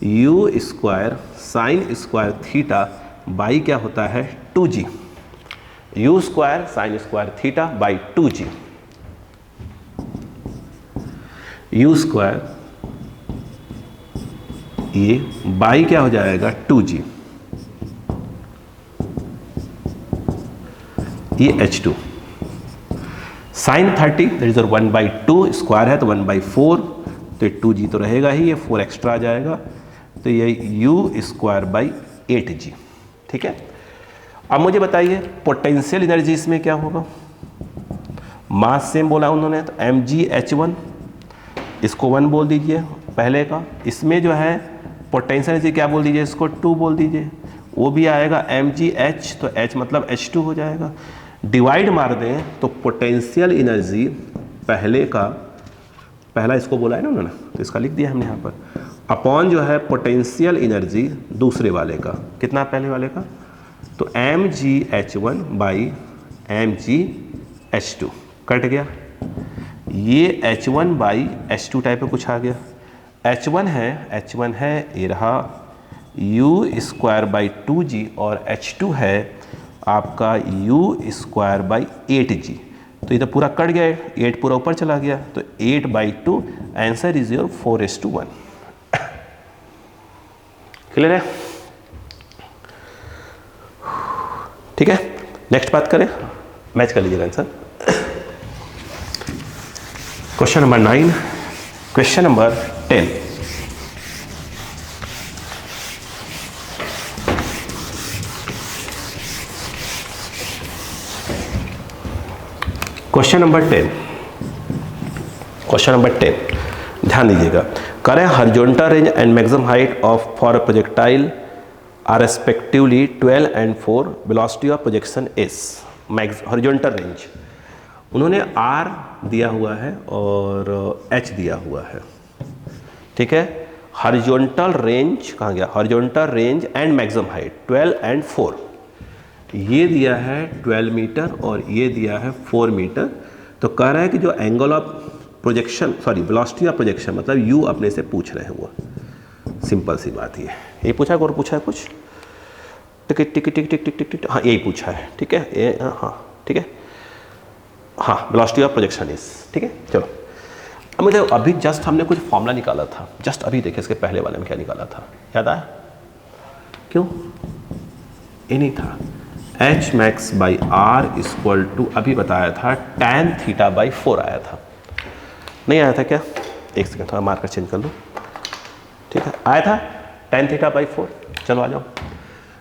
u square sine square theta by क्या होता है 2g, you square sine square theta by 2g। You square ये बाई क्या हो जाएगा 2g, ये H2 sign 30 that is 1/2 square है तो 1/4, तो ये 2g तो रहेगा ही, ये 4 एक्स्ट्रा आ जाएगा, तो ये u स्क्वायर बाई 8g। ठीक है, अब मुझे बताइए पोटेंशियल एनर्जी इसमें क्या होगा। मास सेम बोला उन्होंने तो mgh1, इसको 1 बोल दीजिए पहले का, इसमें जो है पोटेंशियल एनर्जी क्या बोल दीजिए, इसको 2 बोल दीजिए, वो भी आएगा mgh, तो h मतलब h2 हो जाएगा। डिवाइड मार दें तो पोटेंशियल एनर्जी पहला इसको बोला है ना उन्होंने, तो इसका लिख दिया हमने यहाँ पर, अपॉन जो है पोटेंशियल एनर्जी दूसरे वाले का, कितना पहले वाले का, तो mgh1 बाई mgh2 कट गया, ये h1 बाई h2 टाइप में कुछ आ गया, h1 है ये रहा u स्क्वायर बाई 2g और h2 है आपका u स्क्वायर बाई 8g, तो इधर पूरा कट गया, 8 पूरा ऊपर चला गया, तो 8/2 आंसर इज योर 4:1। क्लियर है? ठीक है, नेक्स्ट बात करें, मैच कर लीजिएगा answer. Question number 9, question number 10। Question number 10, ध्यान दीजिएगा। करें horizontal range and maximum height of for a projectile are respectively 12 and 4, velocity of projection is. Horizontal range उन्होंने r दिया हुआ है और h दिया हुआ है, ठीक है। हॉरिजॉन्टल रेंज कहाँ गया, horizontal range and maximum height 12 and 4, ये दिया है 12 मीटर और ये दिया है 4 मीटर। तो कह रहा है कि जो angle of projection, sorry velocity of projection, मतलब यू अपने से पूछ रहे हैं वो, सिंपल सी बात ये पूछा है और पूछा है कुछ टिक टिक टिक टिक टिक टिक टिक, हाँ यही पूछा है, ठीक है ये, हाँ ठीक है, हाँ वेलोसिटी ऑफ प्रोजेक्शन इज, ठीक है। चलो अब मुझे अभी जस्ट हमने कुछ फॉर्मूला निकाला था, जस्ट अभी देखिए इसके पहले वाले में क्या निकाला था, याद आया? क्यों ये नहीं था, h max by R equal to, अभी बताया था tan थीटा बाई 4 आया था, नहीं आया था क्या? एक सेकंड थोड़ा मार्कर चेंज कर लो, ठीक है आया था tan थीटा बाई 4। चलो आ जाओ,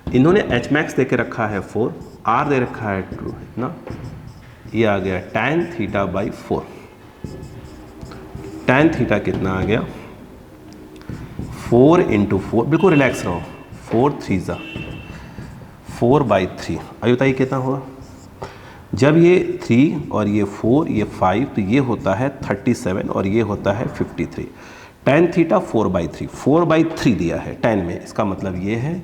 इन्होंने एच मैक्स दे के रखा है 4, आर दे रखा है 2 ना, ये आ गया tan theta by 4। tan theta कितना आ गया 4 × 4, बिल्कुल रिलैक्स रहो, 4 3 ज़ा 4/3। अभी बताइए कितना होगा, जब ये 3 और ये 4 ये 5 तो ये होता है 37 और ये होता है 53। tan थीटा 4/3, 4/3 दिया है tan में, इसका मतलब ये है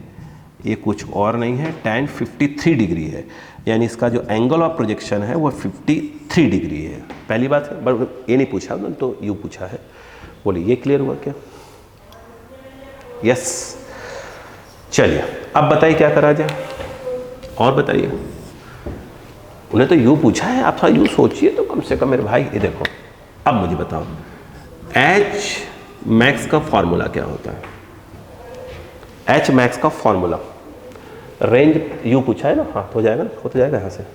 ये कुछ और नहीं है, tan 53 डिग्री है, यानी इसका जो एंगल ऑफ प्रोजेक्शन है वो 53 डिग्री है। पहली बात है, बट ये नहीं पूछा ना, तो यू पूछा है। बोलिए ये क्लियर हुआ क्या? यस। चलिए अब बताइए क्या करा जाए, और बताइए। उन्हें तो यू पूछा है, आप थोड़ा यू सोचिए तो कम से कम मेरे भाई। ये देखो अब मुझे बताओ एच मैक्स का फॉर्मूला क्या होता है? एच मैक्स का फॉर्मूला, रेंज यू पूछा है ना, हाँ तो हो जाएगा ना, हो तो जाएगा यहाँ से।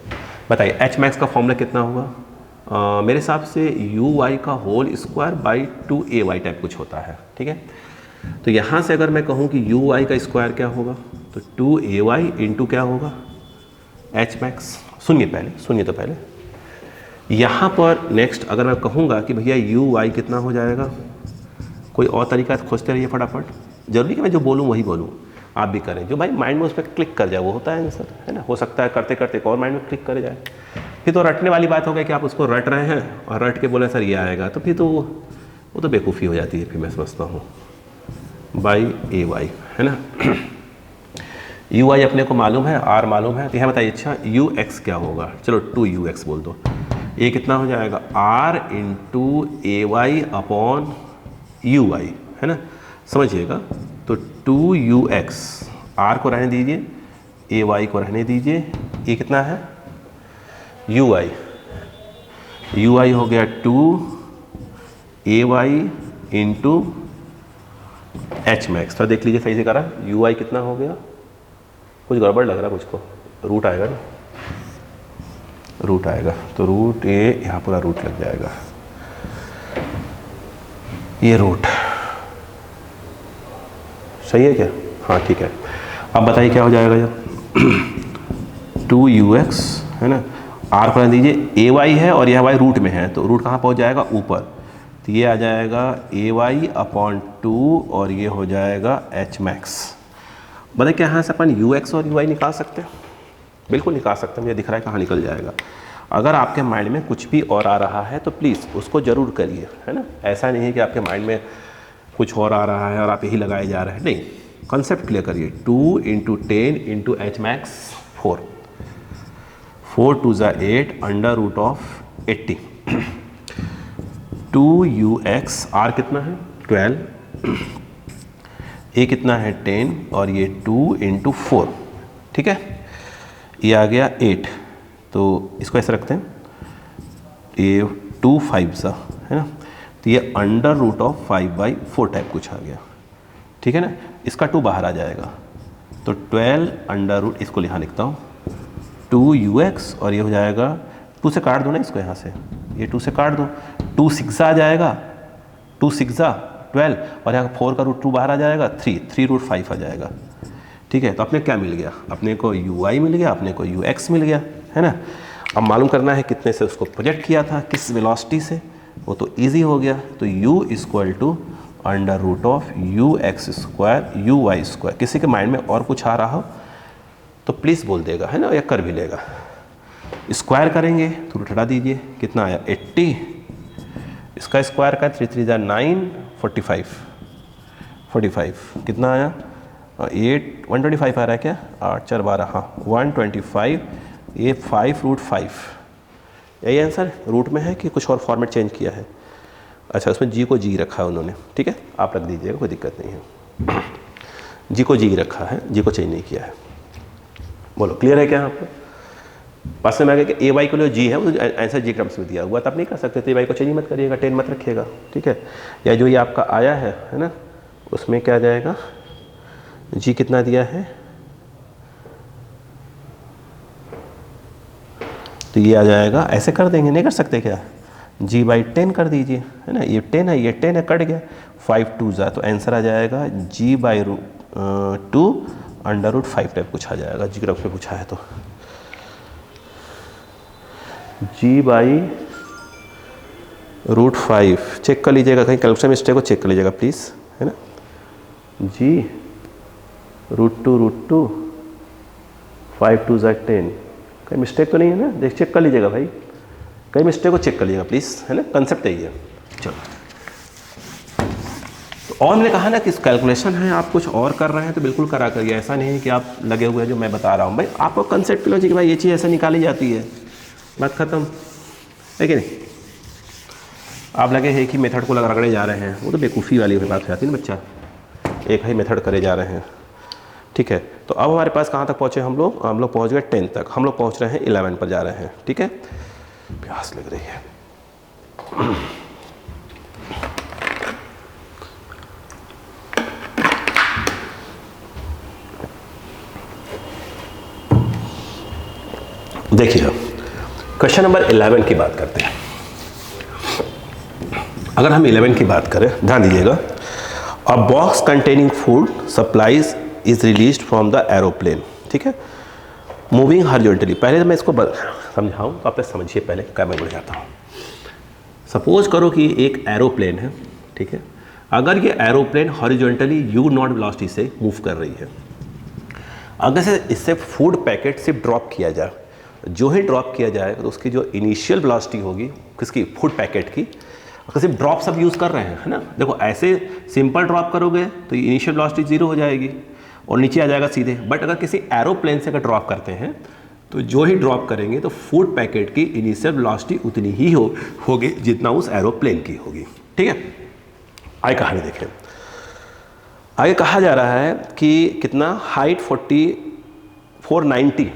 बताइए एच मैक्स का फॉर्मूला कितना होगा? मेरे हिसाब से यू वाई का whole square by 2ay type कुछ होता है, ठीक है। तो यहाँ से अगर मैं कहूँ कि यू वाई का स्क्वायर क्या होगा, तो 2ay इंटू क्या होगा एच मैक्स। सुनिए पहले, सुनिए तो पहले, यहाँ पर नेक्स्ट अगर मैं कहूँगा कि भैया यू वाई कितना हो जाएगा, कोई और तरीका खोजते रहिए फटाफट, जरूरी कि मैं जो बोलूँ वही बोलूँ, आप भी करें, जो भाई माइंड में उस पर क्लिक कर जाए वो होता है आंसर, है ना। हो सकता है करते करते एक और माइंड में क्लिक कर जाए, फिर तो रटने वाली बात हो गई कि आप उसको रट रहे हैं और रट के बोले सर ये आएगा, तो फिर तो वो तो बेवकूफ़ी हो जाती है, फिर मैं समझता हूँ बाई ए वाई, है ना। यू आई अपने को मालूम है, आर मालूम है, तो यहाँ बताइए अच्छा यू एक्स क्या होगा, चलो 2ux बोल दो, ये कितना हो जाएगा R into a y upon u y, है ना, समझिएगा। तो 2ux, आर को रहने दीजिए, ए वाई को रहने दीजिए, ये कितना है यू आई हो गया 2, ए वाई इंटू एच मैक्स। थोड़ा देख लीजिए सही से करा, यू आई कितना हो गया, कुछ गड़बड़ लग रहा है मुझको, रूट आएगा ना, रूट आएगा तो रूट ए, यहाँ पूरा रूट लग जाएगा, ये रूट सही है क्या? हाँ ठीक है। अब बताइए क्या हो जाएगा जब 2ux है ना, आर को दीजिए, ए वाई है और यह वाई रूट में है तो रूट कहाँ पहुँच जाएगा, ऊपर, तो ये आ जाएगा ए वाई अपॉन 2 और ये हो जाएगा एच मैक्स। बताइए क्या यहाँ से अपन यू एक्स और यू आई निकाल सकते हैं? बिल्कुल निकाल सकते हैं, मुझे दिख रहा है कहाँ निकल जाएगा। अगर आपके माइंड में कुछ भी और आ रहा है तो प्लीज़ उसको ज़रूर करिए, है ना। ऐसा नहीं है कि आपके माइंड में कुछ और आ रहा है और आप यही लगाए जा रहे हैं, नहीं, कॉन्सेप्ट क्लियर करिए। 2 इंटू 10 इंटू एच मैक्स 4, 4 2 ज़ा 8 under root of 80, 2ux, are कितना है 12, ए कितना है 10 और ये 2 इंटू 4, ठीक है, ये आ गया 8, तो इसको ऐसे रखते हैं, ये 2 5 सा है ना, तो ये अंडर रूट ऑफ 5/4 टाइप कुछ आ गया, ठीक है ना। इसका 2 बाहर आ जाएगा तो 12 अंडर रूट, इसको यहाँ लिखता हूँ 2ux और ये हो जाएगा, 2 से काट दो ना इसको, यहाँ से ये 2 से काट दो, 2 6 आ जाएगा, 2 6 12 और यहाँ 4 का रूट 2 बाहर आ जाएगा, 3 रूट 5 आ जाएगा, ठीक है। तो अपने क्या मिल गया, अपने को यू आई मिल गया, अपने को यू एक्स मिल गया, है ना। अब मालूम करना है कितने से उसको प्रोजेक्ट किया था, किस वेलोसिटी से, वो तो इजी हो गया। तो u equal to under root of u x square u y square. किसी के माइंड में और कुछ आ रहा हो तो प्लीज़ बोल देगा, है ना, या कर भी लेगा। स्क्वायर करेंगे तो रूट हटा दीजिए, कितना आया 80, इसका स्क्वायर का 3 3 = 9, 45 कितना आया 8 125 आ रहा है क्या, 8 4 12, हाँ 125, ये 5 रूट 5, यही आंसर रूट में है कि कुछ और फॉर्मेट चेंज किया है? अच्छा, उसमें जी को जी रखा है उन्होंने, ठीक है, आप रख दीजिएगा, कोई दिक्कत नहीं है। जी को जी रखा है, जी को चेंज नहीं किया है। बोलो क्लियर है क्या आपको? पास में आ गया कि ए वाई को जो जी है वो आंसर जी टर्म्स में दिया हुआ, तो आप नहीं कर सकते, तो ए वाई को चेंज मत करिएगा, 10 मत रखिएगा, ठीक है। या जो ये आपका आया है ना, उसमें क्या आ जाएगा, जी कितना दिया है, तो ये आ जाएगा, ऐसे कर देंगे, नहीं कर सकते क्या, g/10 कर दीजिए, है ना, ये 10 है, ये 10 है, कट गया, 5 2 ज़ा, तो आंसर आ जाएगा g/2 अंडर रूट 5 टाइप कुछ आ जाएगा, जी ग्राफ में पूछा है तो g/√5 चेक कर लीजिएगा, कहीं कैलकुलेशन मिस्टेक को चेक कर लीजिएगा प्लीज़, है ना, g√2 5 2 ज़ा 10, कहीं मिस्टेक तो नहीं है ना, देख चेक कर लीजिएगा भाई, कहीं मिस्टेक को चेक कर लीजिएगा प्लीज़, है ना, कंसेप्ट यही है। चलो, तो और मैंने कहा ना कि कैलकुलेशन है, आप कुछ और कर रहे हैं तो बिल्कुल करा करिए, ऐसा नहीं है कि आप लगे हुए हैं जो मैं बता रहा हूँ। भाई आपको कंसेप्ट की लॉजिक, भाई ये चीज़ ऐसे निकाली जाती है, बात खत्म है कि नहीं। आप लगे हैं कि मेथड को रगड़े जा रहे हैं, वो तो बेवकूफ़ी वाली बात हो जाती है ना, बच्चा एक ही मेथड करे जा रहे हैं, ठीक है। तो अब हमारे पास कहाँ तक पहुँचे हम लोग पहुँच गए 10 तक, हम लोग पहुँच रहे हैं 11 पर जा रहे हैं, ठीक है। प्यास लग रही है, देखिए क्वेश्चन नंबर 11 की बात करते हैं। अगर हम 11 की बात करें, ध्यान दीजिएगा, अ box containing food supplies is released from the aeroplane, ठीक है, मूविंग हॉरिजॉन्टली। पहले तो मैं इसको समझाऊं तो आप समझिए पहले, क्या मैं बोल जाता हूँ। सपोज करो कि एक एरोप्लेन है, ठीक है, अगर ये एरोप्लेन हॉरिजॉन्टली u0 वेलोसिटी से मूव कर रही है, अगर से इससे फूड पैकेट सिर्फ ड्रॉप किया जाए, जो ही ड्रॉप किया जाए तो उसकी जो इनिशियल वेलोसिटी होगी किसकी, फूड पैकेट की, अगर सिर्फ ड्रॉप सब यूज़ कर रहे हैं, है ना, देखो ऐसे सिंपल ड्रॉप करोगे तो इनिशियल वेलोसिटी 0 हो जाएगी और नीचे आ जाएगा सीधे। बट अगर किसी एरोप्लेन से अगर ड्रॉप करते हैं तो जो ही ड्रॉप करेंगे तो फूड पैकेट की इनिशियल वेलोसिटी उतनी ही होगी जितना उस एरोप्लेन की होगी, ठीक है। आगे कहानी देखें, आगे कहा जा रहा है कि कितना हाइट 490,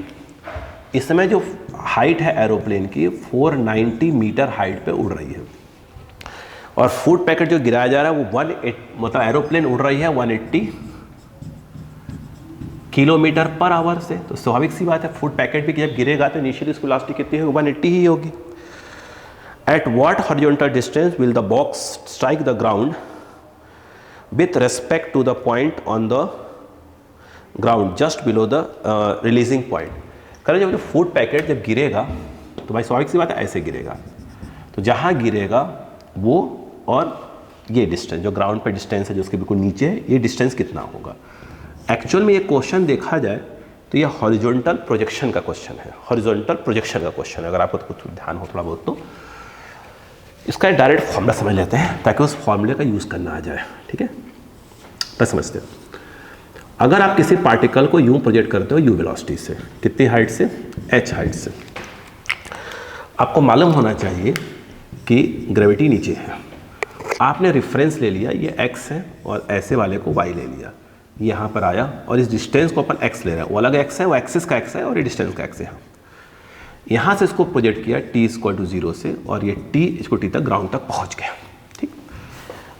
इस समय जो हाइट है एरोप्लेन की 490 मीटर हाइट पे उड़ रही है और फूड पैकेट जो गिराया जा रहा है वो मतलब एरोप्लेन उड़ रही है 180 किलोमीटर पर आवर से, तो स्वाभाविक सी बात है फूड पैकेट भी जब गिरेगा तो इनिशियली उसकी वेलोसिटी कितनी होगी, 180 ही होगी। At what horizontal distance will the box strike the ground with respect to the point on the ground just below the releasing point. करें जब फूड पैकेट जब गिरेगा तो भाई स्वाभाविक सी बात है ऐसे गिरेगा, तो जहाँ गिरेगा वो और ये डिस्टेंस जो ग्राउंड पे डिस्टेंस है जो उसके बिल्कुल नीचे है, ये डिस्टेंस कितना होगा। एक्चुअल में ये क्वेश्चन देखा जाए तो ये हॉरिजॉन्टल प्रोजेक्शन का क्वेश्चन है, हॉरिजॉन्टल प्रोजेक्शन का क्वेश्चन है। अगर आपको कुछ ध्यान हो थोड़ा बहुत तो इसका डायरेक्ट फॉर्मूला समझ लेते हैं ताकि उस फॉर्मूले का यूज़ करना आ जाए। ठीक है, तो समझते हैं। अगर आप किसी पार्टिकल को यूं प्रोजेक्ट करते हो यू वेलोसिटी से, कितनी हाइट से, h हाइट से, आपको मालूम होना चाहिए कि ग्रेविटी नीचे है। आपने रेफरेंस ले लिया, ये x है और ऐसे वाले को y ले लिया, यहाँ पर आया और इस डिस्टेंस को अपन x ले रहा है, वो अलग x है, वो एक्सिस का x है और ये डिस्टेंस का x है। यहाँ से इसको प्रोजेक्ट किया t = 0 से और ये t = t तक ग्राउंड तक पहुँच गया। ठीक,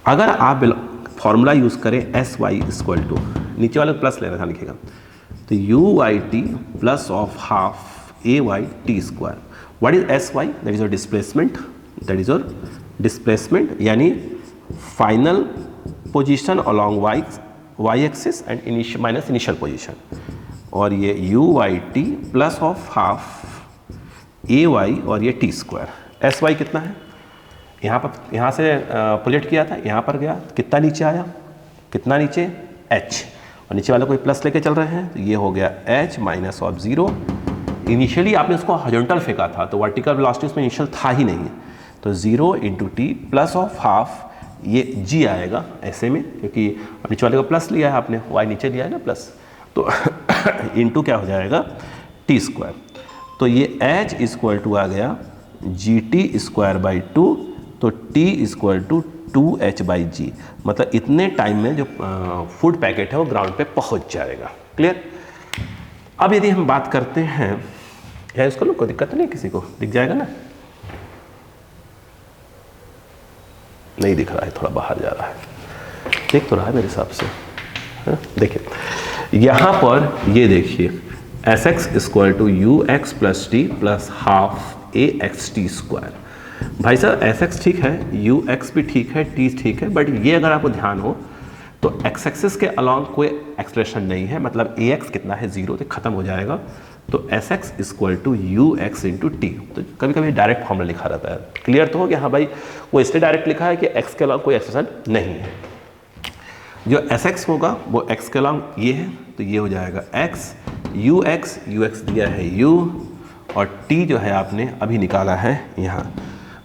अगर आप फॉर्मूला यूज़ करें sy = नीचे वाले प्लस लेना था, लिखेगा तो UYT plus of half AYT²। What is SY? That is your displacement, that is your displacement यानी final position along y axis and initial position, और ये UYT plus of half AY और ये t²। SY कितना है, यहाँ से project किया था, यहाँ पर गया, कितना नीचे आया, कितना नीचे, h, और नीचे वाले कोई प्लस लेके चल रहे हैं तो ये हो गया h माइनस ऑफ 0। इनिशियली आपने उसको हॉरिजॉन्टल फेंका था तो वर्टिकल वेलोसिटी उसमें इनिशियल था ही नहीं, तो 0 × t प्लस ऑफ हाफ ये g आएगा ऐसे में, क्योंकि नीचे वाले को प्लस लिया है आपने, y नीचे लिया है ना प्लस, तो इंटू क्या हो जाएगा t²। तो ये h = आ गया GT²/2, तो t = 2h/g, मतलब इतने टाइम में जो फूड पैकेट है वो ग्राउंड पे पहुंच जाएगा। क्लियर। अब यदि हम बात करते हैं, या इसको लो, कोई दिक्कत नहीं, किसी को दिख जाएगा ना, नहीं दिख रहा है, थोड़ा बाहर जा रहा है, देख तो रहा है मेरे हिसाब से, देखिए यहाँ पर ये देखिए Sx = ux + t + half axt²। भाई साहब Sx ठीक है, ux भी ठीक है, t ठीक है, बट ये अगर आपको ध्यान हो तो x एक्सिस के अलॉन्ग कोई एक्सलेशन नहीं है, मतलब ax कितना है, 0 से खत्म हो जाएगा, तो Sx = ux × t। तो कभी कभी डायरेक्ट फॉर्मूला लिखा रहता है, क्लियर तो हो गया, हाँ भाई वो इसलिए डायरेक्ट लिखा है कि x के अलॉन्ग कोई एक्सलेशन नहीं है। जो Sx होगा वो x के अलॉन्ग ये है, तो ये हो जाएगा x, ux दिया है u, और t जो है आपने अभी निकाला है यहाँ।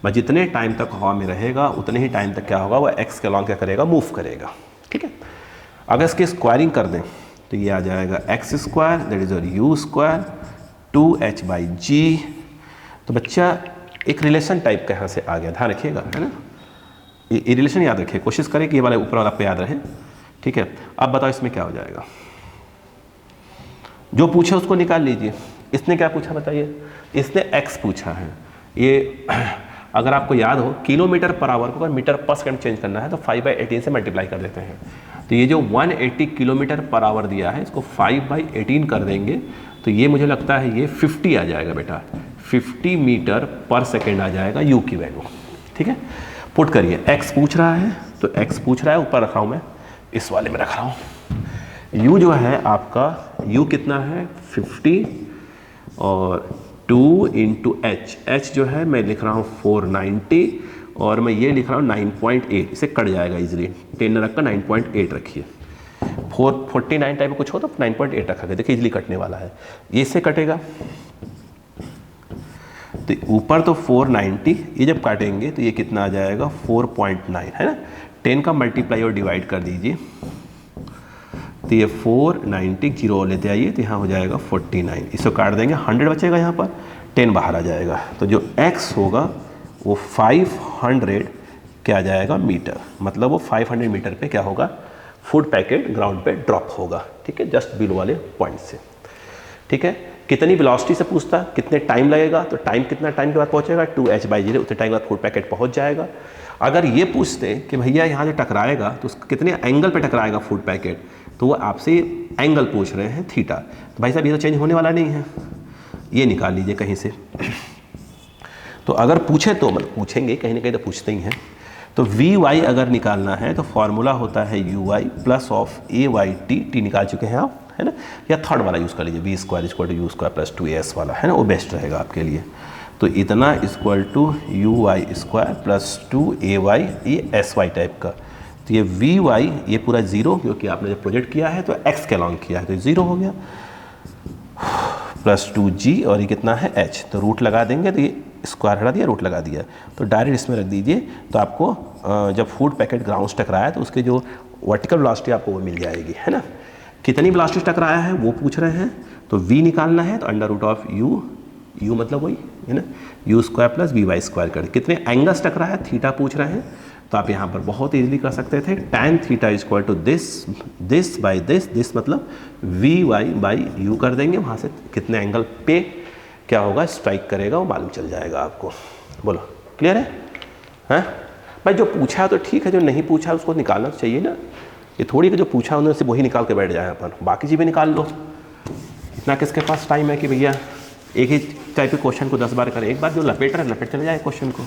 बस जितने टाइम तक हवा में रहेगा उतने ही टाइम तक क्या होगा, वो x के अलॉन्ग क्या करेगा, मूव करेगा। ठीक है, अगर इसकी स्क्वायरिंग कर दें तो ये आ जाएगा x², that is u², 2h/g। तो बच्चा एक रिलेशन टाइप का यहाँ से आ गया, ध्यान रखिएगा, है ना, ये रिलेशन याद रखिए, कोशिश करें कि ये वाला ऊपर वाला पे याद रहे। ठीक है, अब बताओ इसमें क्या हो जाएगा, जो पूछे उसको निकाल लीजिए। इसने क्या पूछा बताइए, इसने x पूछा है। ये अगर आपको याद हो किलोमीटर पर आवर को अगर मीटर पर सेकंड चेंज करना है तो 5/18 से मल्टीप्लाई कर देते हैं, तो ये जो 180 किलोमीटर पर आवर दिया है इसको 5/18 कर देंगे तो ये मुझे लगता है ये 50 आ जाएगा बेटा, 50 मीटर पर सेकेंड आ जाएगा u की वैल्यू। ठीक है, पुट करिए, x पूछ रहा है तो x पूछ रहा है, ऊपर रखा हूँ मैं, इस वाले में रख रहा हूँ। u जो है आपका, u कितना है 50 और 2 × h, h जो है मैं लिख रहा हूँ 490 और मैं ये लिख रहा हूँ 9.8, इसे कट जाएगा इजीली, 10 न रखकर 9.8 रखिए। 449 टाइप कुछ हो तो 9.8 रखा गया, देखिए इजीली कटने वाला है, ये इससे कटेगा तो ऊपर तो 490, ये जब काटेंगे तो ये कितना आ जाएगा 4.9, है ना, 10 का मल्टीप्लाई और डिवाइड कर दीजिए तो ये 490 जीरो लेते आइए तो यहाँ हो जाएगा 49, इसको काट देंगे 100 बचेगा, यहाँ पर 10 बाहर आ जाएगा, तो जो x होगा वो 500 क्या आ जाएगा मीटर, मतलब वो 500 मीटर पे क्या होगा, फूड पैकेट ग्राउंड पे ड्रॉप होगा। ठीक है, जस्ट बिलो वाले पॉइंट से। ठीक है, कितनी वेलोसिटी से पूछता, कितने टाइम लगेगा, तो टाइम कितना टाइम के बाद पहुंचेगा 2h/0, उतने टाइम के बाद फूड पैकेट पहुंच जाएगा। अगर ये पूछते कि भैया यहाँ जो टकराएगा तो कितने एंगल पे टकराएगा फूड पैकेट, तो वो आपसे एंगल पूछ रहे हैं थीटा। तो भाई साहब ये तो चेंज होने वाला नहीं है, ये निकाल लीजिए कहीं से। तो अगर पूछे तो मतलब पूछेंगे कहीं ना कहीं तो पूछते ही हैं। तो वी वाई अगर निकालना है तो फॉर्मूला होता है u y plus of a y t, t निकाल चुके हैं आप, है ना, या थर्ड वाला यूज़ कर लीजिए, v square equal to u square plus 2as वाला, है ना, वो बेस्ट रहेगा आपके लिए। तो इतना equal to u y square plus 2ay, ये एस वाई टाइप का। तो ये वी वाई ये पूरा जीरो, क्योंकि आपने जब प्रोजेक्ट किया है तो एक्स के अलॉन्ग किया है तो जीरो हो गया, प्लस 2g और ये कितना है h, तो रूट लगा देंगे तो ये स्क्वायर हटा दिया, रूट लगा दिया, तो डायरेक्ट इसमें रख दीजिए। तो आपको जब फूड पैकेट ग्राउंड से टकराया तो उसके जो वर्टिकल वेलोसिटी आपको वो मिल जाएगी, है ना। कितनी वेलोसिटी टकराया है वो पूछ रहे हैं, तो v निकालना है तो अंडर रूट ऑफ u मतलब वही है ना, u square plus v y square कर, कितने एंगल्स टकराया है थीटा पूछ रहे हैं। तो आप यहाँ पर बहुत इजीली कर सकते थे, tan theta equal to this by this मतलब वी वाई बाई यू कर देंगे, वहाँ से कितने एंगल पे क्या होगा स्ट्राइक करेगा वो मालूम चल जाएगा आपको। बोलो क्लियर है? हैं भाई, जो पूछा है तो ठीक है, जो नहीं पूछा उसको निकालना तो चाहिए ना। ये थोड़ी कि जो पूछा उन्होंने सिर्फ वही निकाल के बैठ जाए अपन, बाकी चीज़ें निकाल लो। इतना किसके पास टाइम है कि भैया एक ही टाइप के क्वेश्चन को 10 बार करें, एक बार जो लपेट रहा है लपेट चले जाए क्वेश्चन को।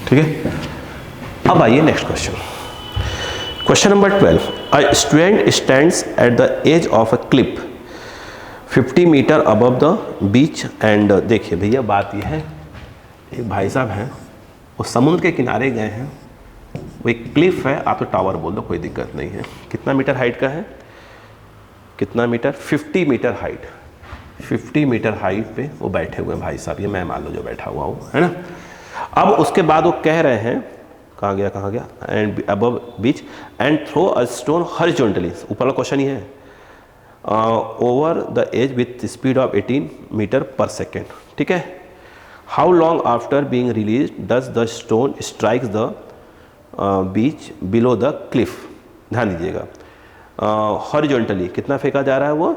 ठीक है, अब आइए next question. Question number 12, a student stands at the edge of a cliff 50 metre above the beach and, देखिए भैया बात यह है, एक भाई साहब हैं वो समुद्र के किनारे गए हैं, वो एक क्लिफ है, आप तो टावर बोल दो कोई दिक्कत नहीं है। कितना मीटर हाइट का है, कितना metre, 50 metre height, 50 metre height पे वो बैठे हुए हैं भाई साहब, ये मैं मान लो जो बैठा हुआ हूँ, है ना। अब उसके बाद वो कह रहे हैं, कहाँ गया, and above beach and throw a stone horizontally, ऊपर वाला क्वेश्चन ही है, over the edge with speed of 18 metre per second. ठीक है, how long after being release does the stone strikes the beach below the cliff. ध्यान दीजिएगा, horizontally कितना फेंका जा रहा है वो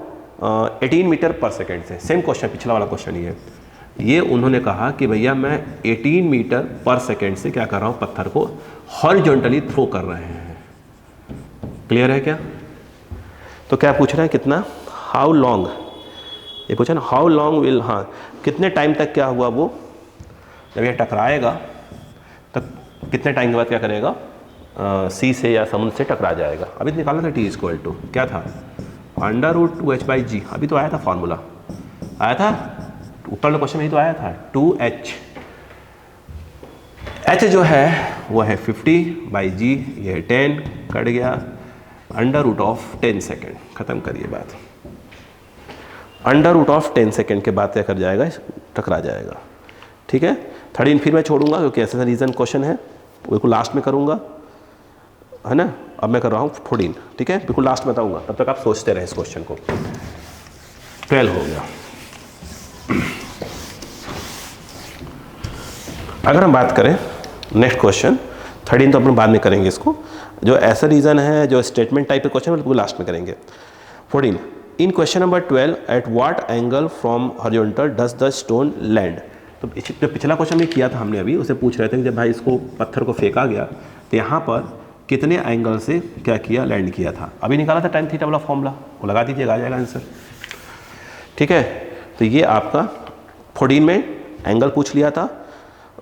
18 मीटर पर सेकेंड से, सेम क्वेश्चन पिछला वाला क्वेश्चन ही है। ये उन्होंने कहा कि भैया मैं 18 मीटर पर सेकेंड से क्या कर रहा हूँ, पत्थर को हॉरिजॉन्टली थ्रो कर रहे हैं। क्लियर है क्या? तो क्या पूछ रहे हैं, कितना, हाउ लॉन्ग, ये पूछा ना हाउ लॉन्ग विल, हाँ कितने टाइम तक क्या हुआ वो, जब ये टकराएगा तो कितने टाइम के बाद क्या करेगा, सी से या समुद्र से टकरा जाएगा। अभी निकालना था टी इक्वल टू क्या था, अंडर रूट 2h/g, अभी तो आया था फॉर्मूला, आया था ऊपर वाले क्वेश्चन में ही तो आया था 2h, h जो है वो है 50/g, ये है 10 कट गया, अंडर रूट ऑफ 10 सेकेंड, खत्म करिए बात। अंडर रूट ऑफ 10 सेकेंड के बाद क्या कर जाएगा, टकरा जाएगा। ठीक है, 13 फिर मैं छोड़ूंगा क्योंकि ऐसा रीजन क्वेश्चन है, बिल्कुल लास्ट में करूंगा, है ना। अब मैं कर रहा हूँ 14, ठीक है, बिल्कुल लास्ट में बताऊंगा, तब तक आप सोचते रहें इस क्वेश्चन को। 12 हो गया। अगर हम बात करें नेक्स्ट क्वेश्चन 13 तो अपन बाद में करेंगे इसको, जो ऐसा रीजन है जो स्टेटमेंट टाइप के क्वेश्चन बिल्कुल लास्ट में करेंगे। 14, in question number 12 at what angle from horizontal does the stone land. तो जो पिछला क्वेश्चन में किया था हमने अभी, उसे पूछ रहे थे कि जब भाई इसको पत्थर को फेंका गया तो यहाँ पर कितने एंगल से क्या किया, लैंड किया था। अभी निकाला था tan थीटा वाला फॉर्मूला, वो लगा दीजिएगा, आ जाएगा आंसर। ठीक है, तो ये आपका 14 में एंगल पूछ लिया था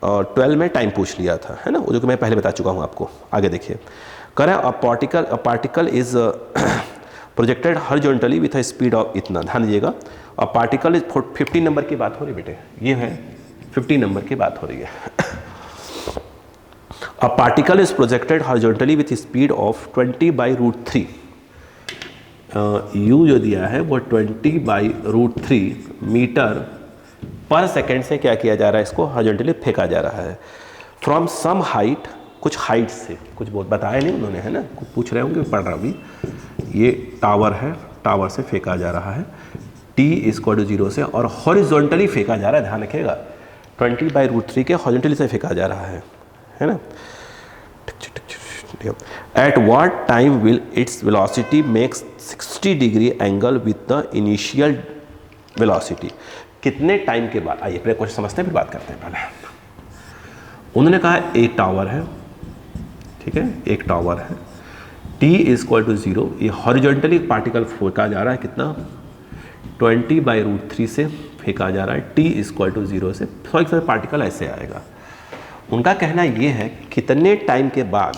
और 12 में टाइम पूछ लिया था, है ना, वो जो कि मैं पहले बता चुका हूँ आपको। आगे देखिए, करें अ particle is projected horizontally with a speed of इतना, ध्यान दीजिएगा, और पार्टिकल इज 15 नंबर की बात हो रही बेटे, ये है 15 नंबर की बात हो रही है। अ particle is projected horizontally with speed of 20/√3, u जो दिया है वो 20/√3 मीटर पर सेकेंड से क्या किया जा रहा है, इसको हॉरिजॉन्टली फेंका जा रहा है। फ्रॉम सम हाइट, कुछ हाइट से, कुछ बहुत बताया नहीं उन्होंने, है ना, कुछ पूछ रहे होंगे, पढ़ रहा अभी। ये टावर है, टावर से फेंका जा रहा है t इक्वल टू 0 से, और हॉरिजॉन्टली फेंका जा रहा है, ध्यान रखिएगा 20/√3 के हॉरिजॉन्टली से फेंका जा रहा है ना। At what time will its velocity makes 60 degree angle with the initial velocity, कितने टाइम के बाद, आइए पहले क्वेश्चन समझते हैं फिर बात करते हैं। पहले उन्होंने कहा एक टावर है, ठीक है, एक टावर है, t इक्वल टू 0, ये हॉरिजॉन्टली पार्टिकल फेंका जा रहा है, कितना 20/√3 से फेंका जा रहा है, t इक्वल टू 0 से, पार्टिकल ऐसे आएगा। उनका कहना ये है कितने टाइम के बाद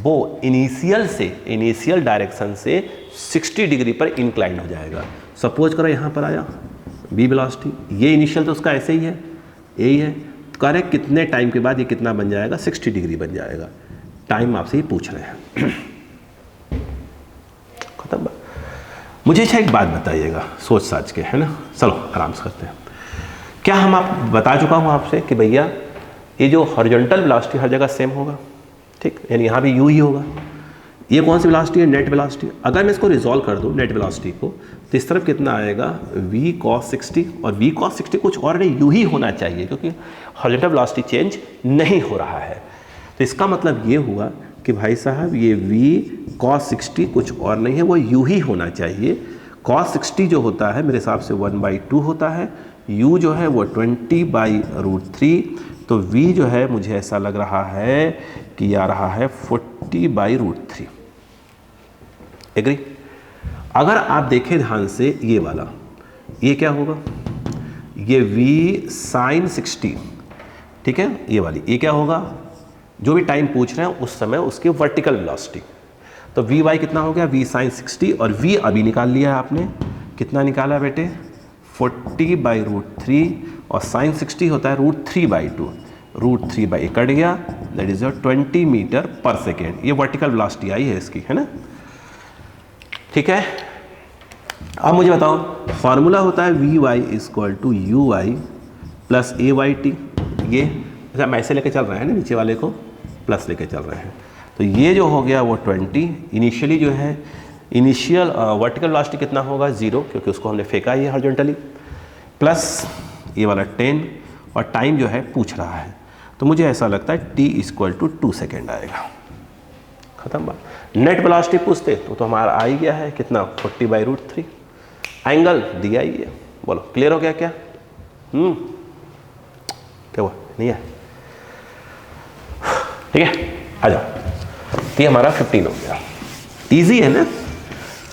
वो इनिशियल डायरेक्शन से 60 डिग्री पर इंक्लाइन हो जाएगा। सपोज करो यहाँ पर आया v वेलोसिटी, ये इनिशियल तो उसका ऐसे ही है, यही है, तो कह रहे कितने टाइम के बाद ये कितना बन जाएगा, 60 डिग्री बन जाएगा। टाइम आपसे ही पूछ रहे हैं। खत्म। मुझे अच्छा एक बात बताइएगा सोच साच के, है ना, चलो आराम से करते हैं। क्या हम आप बता चुका हूँ आपसे कि भैया ये जो हॉरिजॉन्टल वेलोसिटी हर जगह सेम होगा, ठीक, यानी यहाँ भी u ही होगा। ये कौन सी वेलोसिटी है, नेट वेलोसिटी। अगर मैं इसको रिजॉल्व कर दूँ नेट वेलोसिटी को, तो इस तरफ कितना आएगा v cos 60, और v cos 60 कुछ और नहीं u ही होना चाहिए, क्योंकि हॉरिजॉन्टल वेलोसिटी चेंज नहीं हो रहा है। तो इसका मतलब ये हुआ कि भाई साहब ये v cos 60 कुछ और नहीं है, वो u ही होना चाहिए। cos 60 जो होता है मेरे हिसाब से 1/2 होता है, u जो है वो 20/√3, तो v जो है मुझे ऐसा लग रहा है कि आ रहा है 40/√3। एग्री। अगर आप देखें ध्यान से ये वाला, ये क्या होगा, ये v sin 60, ठीक है, ये वाली, ये क्या होगा, जो भी टाइम पूछ रहे हैं उस समय उसकी वर्टिकल वेलोसिटी। तो वी वाई कितना हो गया, v sin 60, और v अभी निकाल लिया है आपने, कितना निकाला बेटे 40/√3, और sin 60 होता है √3/2, √3/, कट गया, that is your 20 metre per second. ये वर्टिकल वेलोसिटी आई है इसकी, है ना, ठीक है। अब मुझे बताओ, फॉर्मूला होता है v y equal to u y plus a y t. ये हम ऐसे लेके चल रहे हैं ना, नीचे वाले को प्लस लेके चल रहे हैं, तो ये जो हो गया वो 20, इनिशियली जो है इनिशियल वर्टिकल वेलोसिटी कितना होगा 0, क्योंकि उसको हमने फेंका ही है हॉरिजॉन्टली, प्लस ये वाला 10, और टाइम जो है पूछ रहा है, तो मुझे ऐसा लगता है t इक्वल टू 2 सेकेंड आएगा। खत्म बात। नेट वेलोसिटी पूछते तो हमारा आ ही गया है कितना 40/√3, एंगल दिया ही है। बोलो क्लियर हो गया क्या? क्या हुआ, नहीं है, ठीक है, आ जाओ। ये हमारा 15 हो गया, इजी है ना।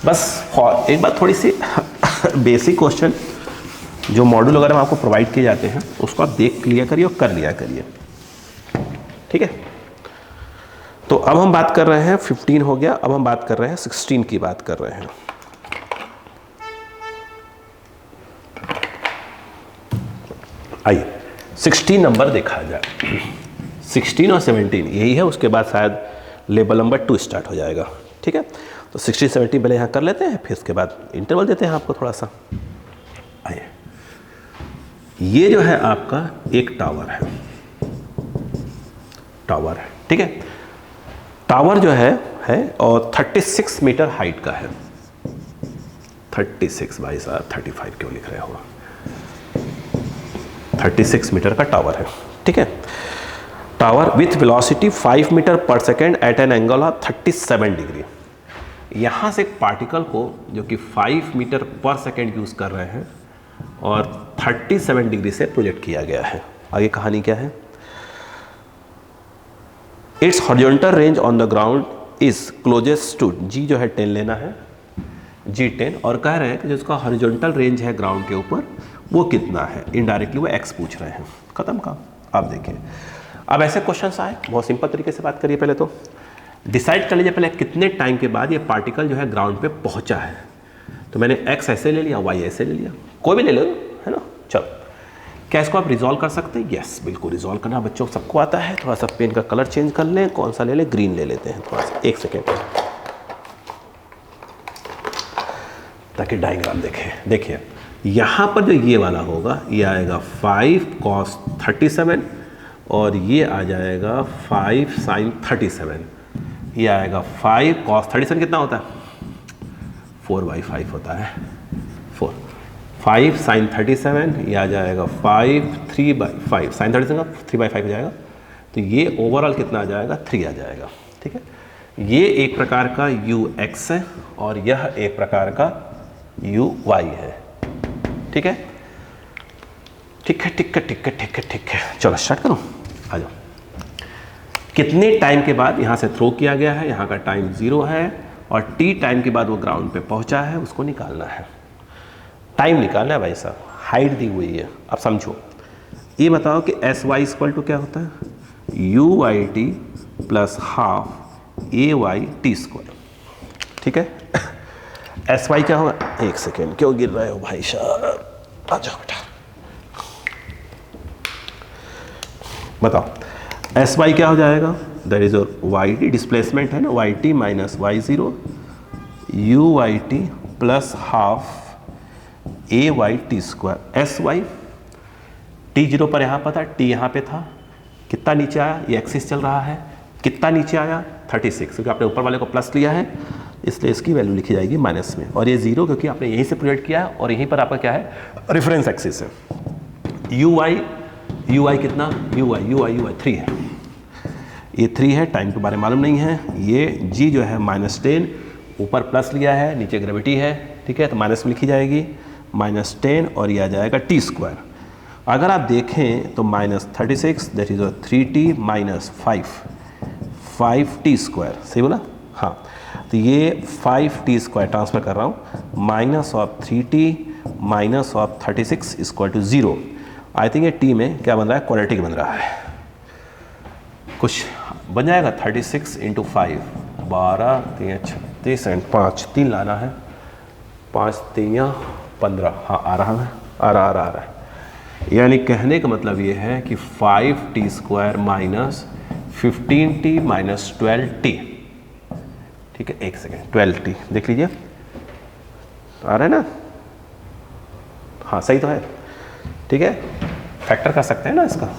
बस एक बात थोड़ी सी बेसिक क्वेश्चन जो मॉड्यूल वगैरह में आपको प्रोवाइड किए जाते हैं उसको आप देख लिया करिए और कर लिया करिए, ठीक है। तो अब हम बात कर रहे हैं 15 हो गया, अब हम बात कर रहे हैं 16 की बात कर रहे हैं। आइए 16 नंबर देखा जाए। 16 और 17 यही है, उसके बाद शायद लेवल नंबर 2 स्टार्ट हो जाएगा, ठीक है। तो 16 17 पहले यहाँ कर लेते हैं, फिर उसके बाद इंटरवल देते हैं आपको थोड़ा सा। आइए, ये जो है आपका एक टावर है, टावर है, ठीक है। टावर जो है और 36 मीटर हाइट का है। 36 भाई साहब, 35 क्यों लिख रहे हो? 36 मीटर का टावर है, ठीक है। Tower with velocity 5 metre per second at an angle of 37 degree. यहाँ से एक पार्टिकल को जो कि 5 मीटर पर सेकेंड यूज़ कर रहे हैं और 37 डिग्री से प्रोजेक्ट किया गया है। आगे कहानी क्या है? It's horizontal range on the ground is closest to, g जो है 10 लेना है, जी 10, और कह रहे हैं कि जो उसका हॉरिजॉन्टल रेंज है ग्राउंड के ऊपर वो कितना है। इनडायरेक्टली वो एक्स पूछ रहे हैं। खत्म काम। आप देखिए, अब ऐसे क्वेश्चंस आए, बहुत सिंपल तरीके से बात करिए। पहले तो डिसाइड कर लीजिए पहले कितने टाइम के बाद ये पार्टिकल जो है ग्राउंड पे पहुंचा है। तो मैंने एक्स ऐसे ले लिया, वाई ऐसे ले लिया, कोई भी ले लो, है ना। चलो, क्या इसको आप रिजॉल्व कर सकते हैं? यस, बिल्कुल रिजॉल्व करना बच्चों सबको आता है। थोड़ा सा पेन का कलर चेंज कर लें, कौन सा ले लें, ग्रीन ले लेते हैं थोड़ा सा, 1 सेकेंड, ताकि डायग्राम देखें। देखिए यहाँ पर जो ये वाला होगा ये आएगा 5 cos 37 और ये आ जाएगा 5 sin 37। ये आएगा 5 cos 37 कितना होता है? 4/5 होता है, 4। 5 साइन 37, ये आ जाएगा 5 3/5 साइन 37 3/5 हो जाएगा। तो ये ओवरऑल कितना आ जाएगा 3 आ जाएगा। ठीक है, ये एक प्रकार का ux है और यह एक प्रकार का uy है। ठीक है, ठीक है, ठीक है, ठीक है, ठीक है, ठीक है, चलो स्टार्ट करो, आ जाओ। कितने टाइम के बाद यहाँ से थ्रो किया गया है, यहाँ का टाइम 0 है और t टाइम के बाद वो ग्राउंड पे पहुँचा है, उसको निकालना है। टाइम निकालना है भाई साहब, हाइट दी हुई है। अब समझो, ये बताओ कि एस वाई इक्वल टू क्या होता है, u y t plus half a y t square. ठीक है, एस वाई क्या होगा, एक सेकेंड क्यों गिर रहे हो भाई साहब, आ जाओ बेटा, बताओ एस वाई क्या हो जाएगा, that is your y t, displacement है ना, y t minus y zero u y t plus half a y t square. S y t zero पर यहाँ पर था, टी यहाँ पे था, कितना नीचे आया, ये एक्सिस चल रहा है, कितना नीचे आया 36, क्योंकि आपने ऊपर वाले को प्लस लिया है इसलिए इसकी वैल्यू लिखी जाएगी माइनस में, और ये जीरो क्योंकि आपने यहीं से प्रोजेक्ट किया है और यहीं पर आपका क्या है, रेफरेंस एक्सिस है। यू वाई कितना, यू वाई 3 है, ये 3 है, टाइम के बारे में मालूम नहीं है। ये जी जो है -10, ऊपर प्लस लिया है, नीचे ग्रेविटी है, ठीक है, तो माइनस में लिखी जाएगी -10 और ये आ जाएगा टी स्क्वायर। अगर आप देखें तो -36 that is 3t minus 5 T square, सही बोला, हाँ, तो ये 5t स्क्वायर ट्रांसफर कर रहा हूँ, minus of 3t minus of 36 equal to 0। I think ये टी में क्या बन रहा है, क्वाड्रेटिक बन रहा है, कुछ बन जाएगा 36 इंटू 5, 12 3 36 एंड 5 3 लाना है, 5 3 15, हाँ आ रहा है। यानी कहने का मतलब ये है कि 5t square minus 15t minus 12t, ठीक है, एक सेकेंड, 12t देख लीजिए, आ रहा है ना, हाँ सही तो है, ठीक है, फैक्टर कर सकते हैं ना इसका,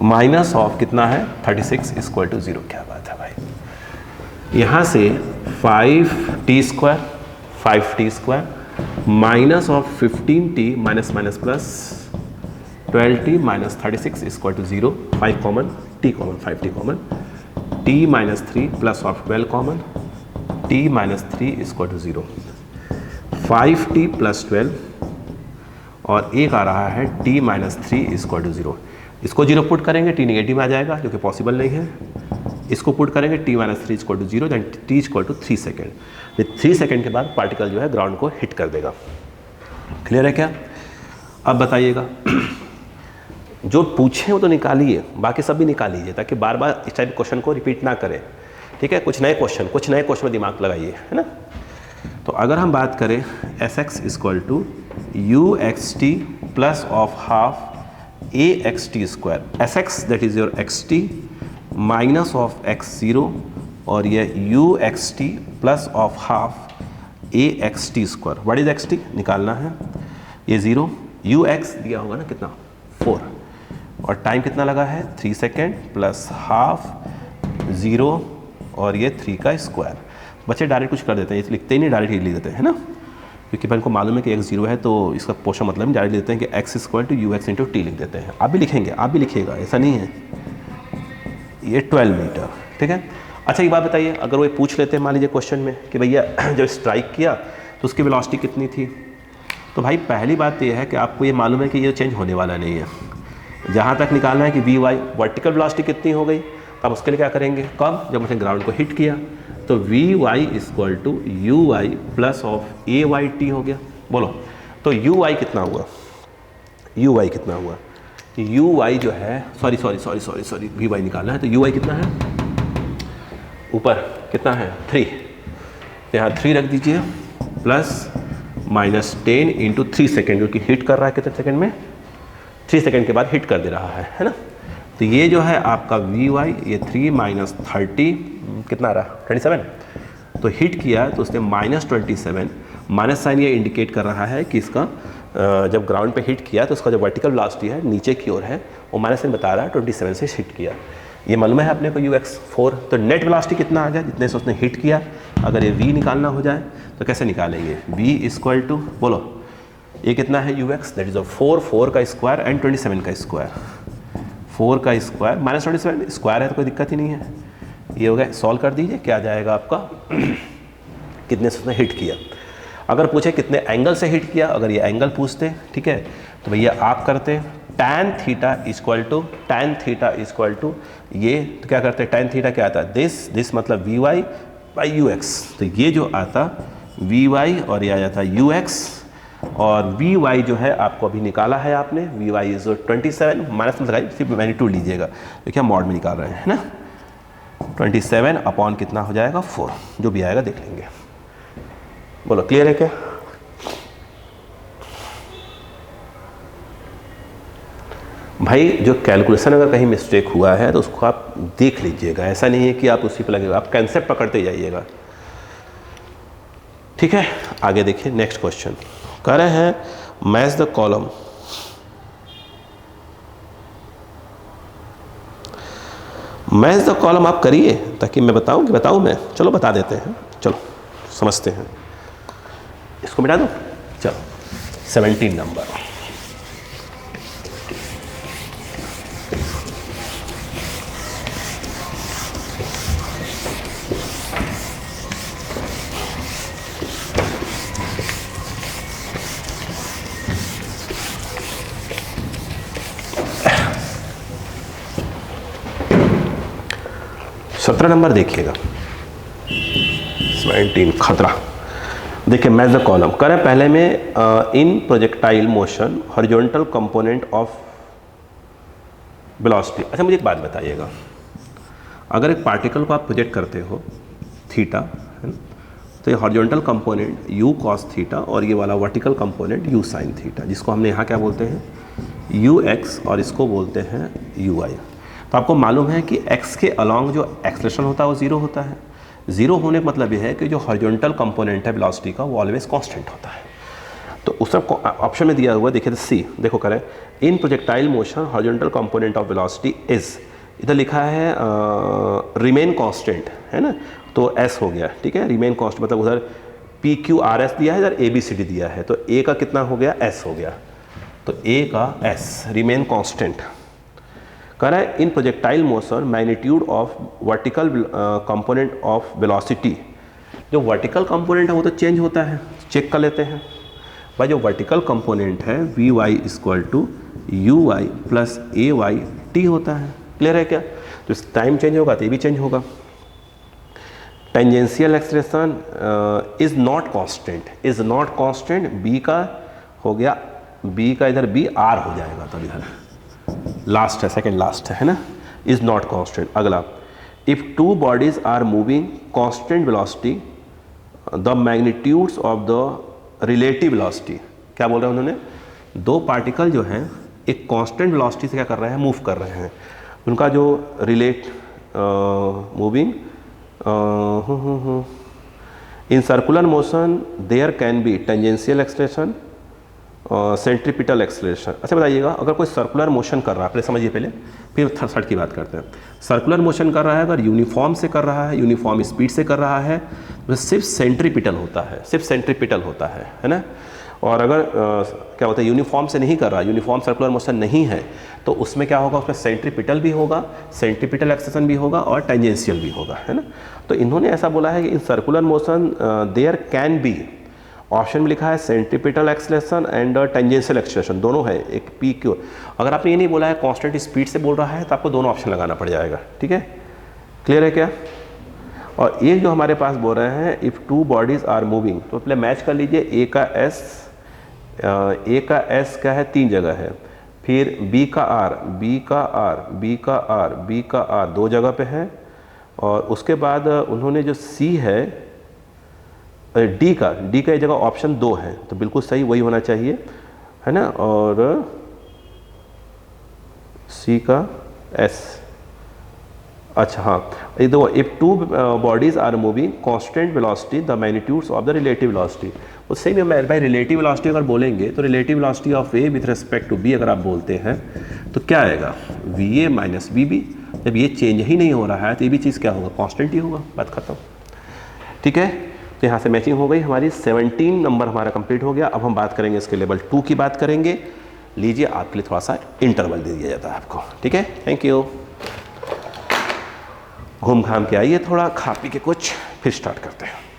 माइनस ऑफ कितना है 36 इक्वल टू 0। क्या बात है भाई, यहाँ से 5t square minus of 15t minus minus plus 12t minus 36 equal to 0, 5 common, t common, 5t common, t minus 3 plus of 12 common, t minus 3 equal to 0, 5t plus 12 और एक आ रहा है t माइनस 3 इक्वल टू 0। इसको 0 put करेंगे t negative में आ जाएगा जो कि पॉसिबल नहीं है, इसको पुट करेंगे t minus 3 equal to 0 then t equal to 3 second. 3 second के बाद पार्टिकल जो है ग्राउंड को हिट कर देगा। क्लियर है क्या? अब बताइएगा, जो पूछे वो तो निकालिए, बाकी सब भी निकाल लीजिए ताकि बार बार इस टाइप क्वेश्चन को रिपीट ना करें, ठीक है, कुछ नए क्वेश्चन में दिमाग लगाइए, है ना। तो अगर हम बात करें s x equal to u x t plus of half a x t square, s x that is your x t minus of x zero और ये u x t plus of half a x t square, what is x t निकालना है, ये 0, you x दिया होगा ना कितना 4 और टाइम कितना लगा है 3 सेकेंड प्लस हाफ 0 और ये 3 का स्क्वायर। बच्चे डायरेक्ट कुछ कर देते हैं, ये लिखते ही नहीं, डायरेक्ट ही लिख देते हैं ना, क्योंकि भाई इनको मालूम है कि x 0 है तो इसका पोषण मतलब नहीं, डायरेक्ट लेते हैं कि x equal to u x into t लिख देते हैं। आप भी लिखेंगे, आप भी लिखिएगा, ऐसा नहीं है। ये 12 मीटर, ठीक है। अच्छा एक बात बताइए, अगर वो पूछ लेते हैं मान लीजिए क्वेश्चन में कि भैया जब स्ट्राइक किया तो उसकी वेलोसिटी कितनी थी, तो भाई पहली बात ये है कि आपको ये मालूम है कि ये चेंज होने वाला नहीं है। जहाँ तक निकालना है कि वी वाई वर्टिकल वेलोसिटी कितनी हो गई, अब उसके लिए क्या करेंगे, कब, जब उसने ग्राउंड को हिट किया, तो v y equal to u y plus of a y t हो गया। बोलो तो यू वाई कितना हुआ, यू वाई कितना हुआ, यू वाई जो है सॉरी वी वाई निकालना है, तो यू वाई कितना है, ऊपर कितना है 3, यहाँ 3 रख दीजिए प्लस -10 इंटू 3 सेकेंड, क्योंकि हिट कर रहा है कितने सेकेंड में, 3 सेकेंड के बाद हिट कर दे रहा है ना। तो ये जो है आपका वी वाई, ये 3 माइनस 30 कितना आ रहा है 27, तो हिट किया तो उसने -27, माइनस साइन ये इंडिकेट कर रहा है कि इसका जब ग्राउंड पे हिट किया तो उसका जो वर्टिकल वेलोसिटी है नीचे की ओर है, वो माइनस साइन बता रहा है 27 से हिट किया। ये मालूम है अपने को ux4, तो नेट वेलोसिटी कितना आ गया जितने से उसने हिट किया। अगर ये v निकालना हो जाए तो कैसे निकालेंगे, v इक्वल टू बोलो ये कितना है ux, दैट इज 4 का स्क्वायर एंड 27 का स्क्वायर, 4 का स्क्वायर माइनस 27 स्क्वायर है तो कोई दिक्कत ही नहीं है। ये हो गया, सॉल्व कर दीजिए, क्या जाएगा आपका कितने से उसने हिट किया। अगर पूछे कितने एंगल से हिट किया, अगर ये एंगल पूछते, ठीक है, तो भैया आप करते tan थीटा इक्वल टू ये, तो क्या करते हैं, tan थीटा क्या आता है, दिस मतलब v y by u x, तो ये जो आता वी वाई और ये आ जाता ux, और वी वाई जो है आपको अभी निकाला है आपने, वी वाई इज 27, माइनस में लगाई, सिर्फ मैग्नीट्यूड लीजिएगा, तो क्या मॉड में निकाल रहे हैं ना, 27 अपॉन कितना हो जाएगा 4, जो भी आएगा देख लेंगे। बोलो क्लियर है क्या? भाई जो कैलकुलेशन अगर कहीं मिस्टेक हुआ है तो उसको आप देख लीजिएगा, ऐसा नहीं है कि आप उसी पर लगेगा, आप कंसेप्ट पकड़ते जाइएगा, ठीक है। आगे देखिए नेक्स्ट क्वेश्चन कह रहे हैं match the column, match the column आप करिए ताकि मैं बताऊं कि बताऊं मैं, चलो बता देते हैं, चलो समझते हैं, इसको मिटा दो, चलो 17 नंबर। सत्रह नंबर देखिएगा, 17 खतरा। देखिए मैच द कॉलम करें, पहले में in projectile motion horizontal component of velocity. अच्छा मुझे एक बात बताइएगा, अगर एक पार्टिकल को आप प्रोजेक्ट करते हो थीटा, है ना, तो ये horizontal component u cos theta और ये वाला vertical component u sin theta, जिसको हमने यहाँ क्या बोलते हैं ux और इसको बोलते हैं ui। तो आपको मालूम है कि x के अलॉन्ग जो एक्सेलरेशन होता है वो जीरो होता है। जीरो होने का मतलब ये है कि जो हॉरिजॉन्टल कंपोनेंट है वेलोसिटी का वो ऑलवेज कांस्टेंट होता है। तो उस ऑप्शन में दिया हुआ देखिए सी, देखो करें in projectile motion horizontal component of velocity is, इधर लिखा है रिमेन कांस्टेंट, है ना, तो s हो गया, ठीक है, रिमेन कांस्टेंट मतलब उधर पी क्यू आर एस दिया है, इधर ABCD दिया है, तो a का कितना हो गया s हो गया, तो a का s रिमेन कांस्टेंट। कह रहा है in projectile motion magnitude of vertical component of velocity, जो वर्टिकल कंपोनेंट है वो तो चेंज होता है, चेक कर लेते हैं भाई। जो वर्टिकल कंपोनेंट है v y equal to u y plus a y t होता है, क्लियर है क्या? तो इस टाइम चेंज होगा तो ये भी चेंज होगा। Tangential acceleration is not constant, is not constant, b का हो गया, बी का इधर बी आर हो जाएगा, तो इधर लास्ट है, सेकंड लास्ट है ना, इज नॉट कांस्टेंट। अगला, if two bodies are moving constant velocity the magnitudes of the relative velocity, क्या बोल रहे हैं उन्होंने, दो पार्टिकल जो हैं एक कांस्टेंट वेलोसिटी से क्या कर रहे हैं, मूव कर रहे हैं, उनका जो relate moving in circular motion there can be tangential acceleration centripetal acceleration. अच्छा बताइएगा, अगर कोई सर्कुलर मोशन कर रहा है, पहले समझिए पहले, फिर थर्ड की बात करते हैं। सर्कुलर मोशन कर रहा है, अगर यूनिफॉर्म से कर रहा है, यूनिफॉर्म स्पीड से कर रहा है, तो सिर्फ सेंट्रीपिटल होता है, सिर्फ सेंट्रीपिटल होता है ना। और अगर क्या होता है यूनिफॉर्म से नहीं कर रहा, यूनिफॉर्म सर्कुलर मोशन नहीं है, तो उसमें क्या होगा, उसमें सेंट्रीपिटल भी होगा, सेंट्रीपिटल एक्सेशन भी होगा और टेंजेंशियल भी होगा, है ना। तो इन्होंने ऐसा बोला है कि in circular motion there can be, option में लिखा है centripetal acceleration and tangential acceleration, दोनों है, एक पी क्यू। अगर आपने ये नहीं बोला है कांस्टेंट स्पीड से बोल रहा है तो आपको दोनों ऑप्शन लगाना पड़ जाएगा, ठीक है, क्लियर है क्या? और ये जो हमारे पास बोल रहे हैं if two bodies are moving, तो पहले मैच कर लीजिए, ए का एस क्या है, 3 जगह है, फिर बी का आर, बी का आर, बी का आर, बी का आर 2 जगह पे है, और उसके बाद उन्होंने जो सी है डी का ये जगह ऑप्शन 2 है, तो बिल्कुल सही वही होना चाहिए, है ना। और सी का एस, अच्छा हाँ, ये दो, if two bodies are moving constant velocity the magnitudes of the relative velocity, तो सही में भाई रिलेटिव वेलोसिटी अगर बोलेंगे तो relative velocity of a with respect to b अगर आप बोलते हैं तो क्या आएगा, v a minus b b. जब ये चेंज ही नहीं हो रहा है तो ये भी चीज़ क्या होगा, कांस्टेंट ही होगा, बात खत्म, ठीक है। तो यहाँ से मैचिंग हो गई हमारी, 17 नंबर हमारा कंप्लीट हो गया। अब हम बात करेंगे इसके लेवल 2 की बात करेंगे। लीजिए, आपके लिए थोड़ा सा इंटरवल दे दिया जाता है आपको, ठीक है। Thank you. घूम घाम के आइए थोड़ा, खा पी के कुछ, फिर स्टार्ट करते हैं।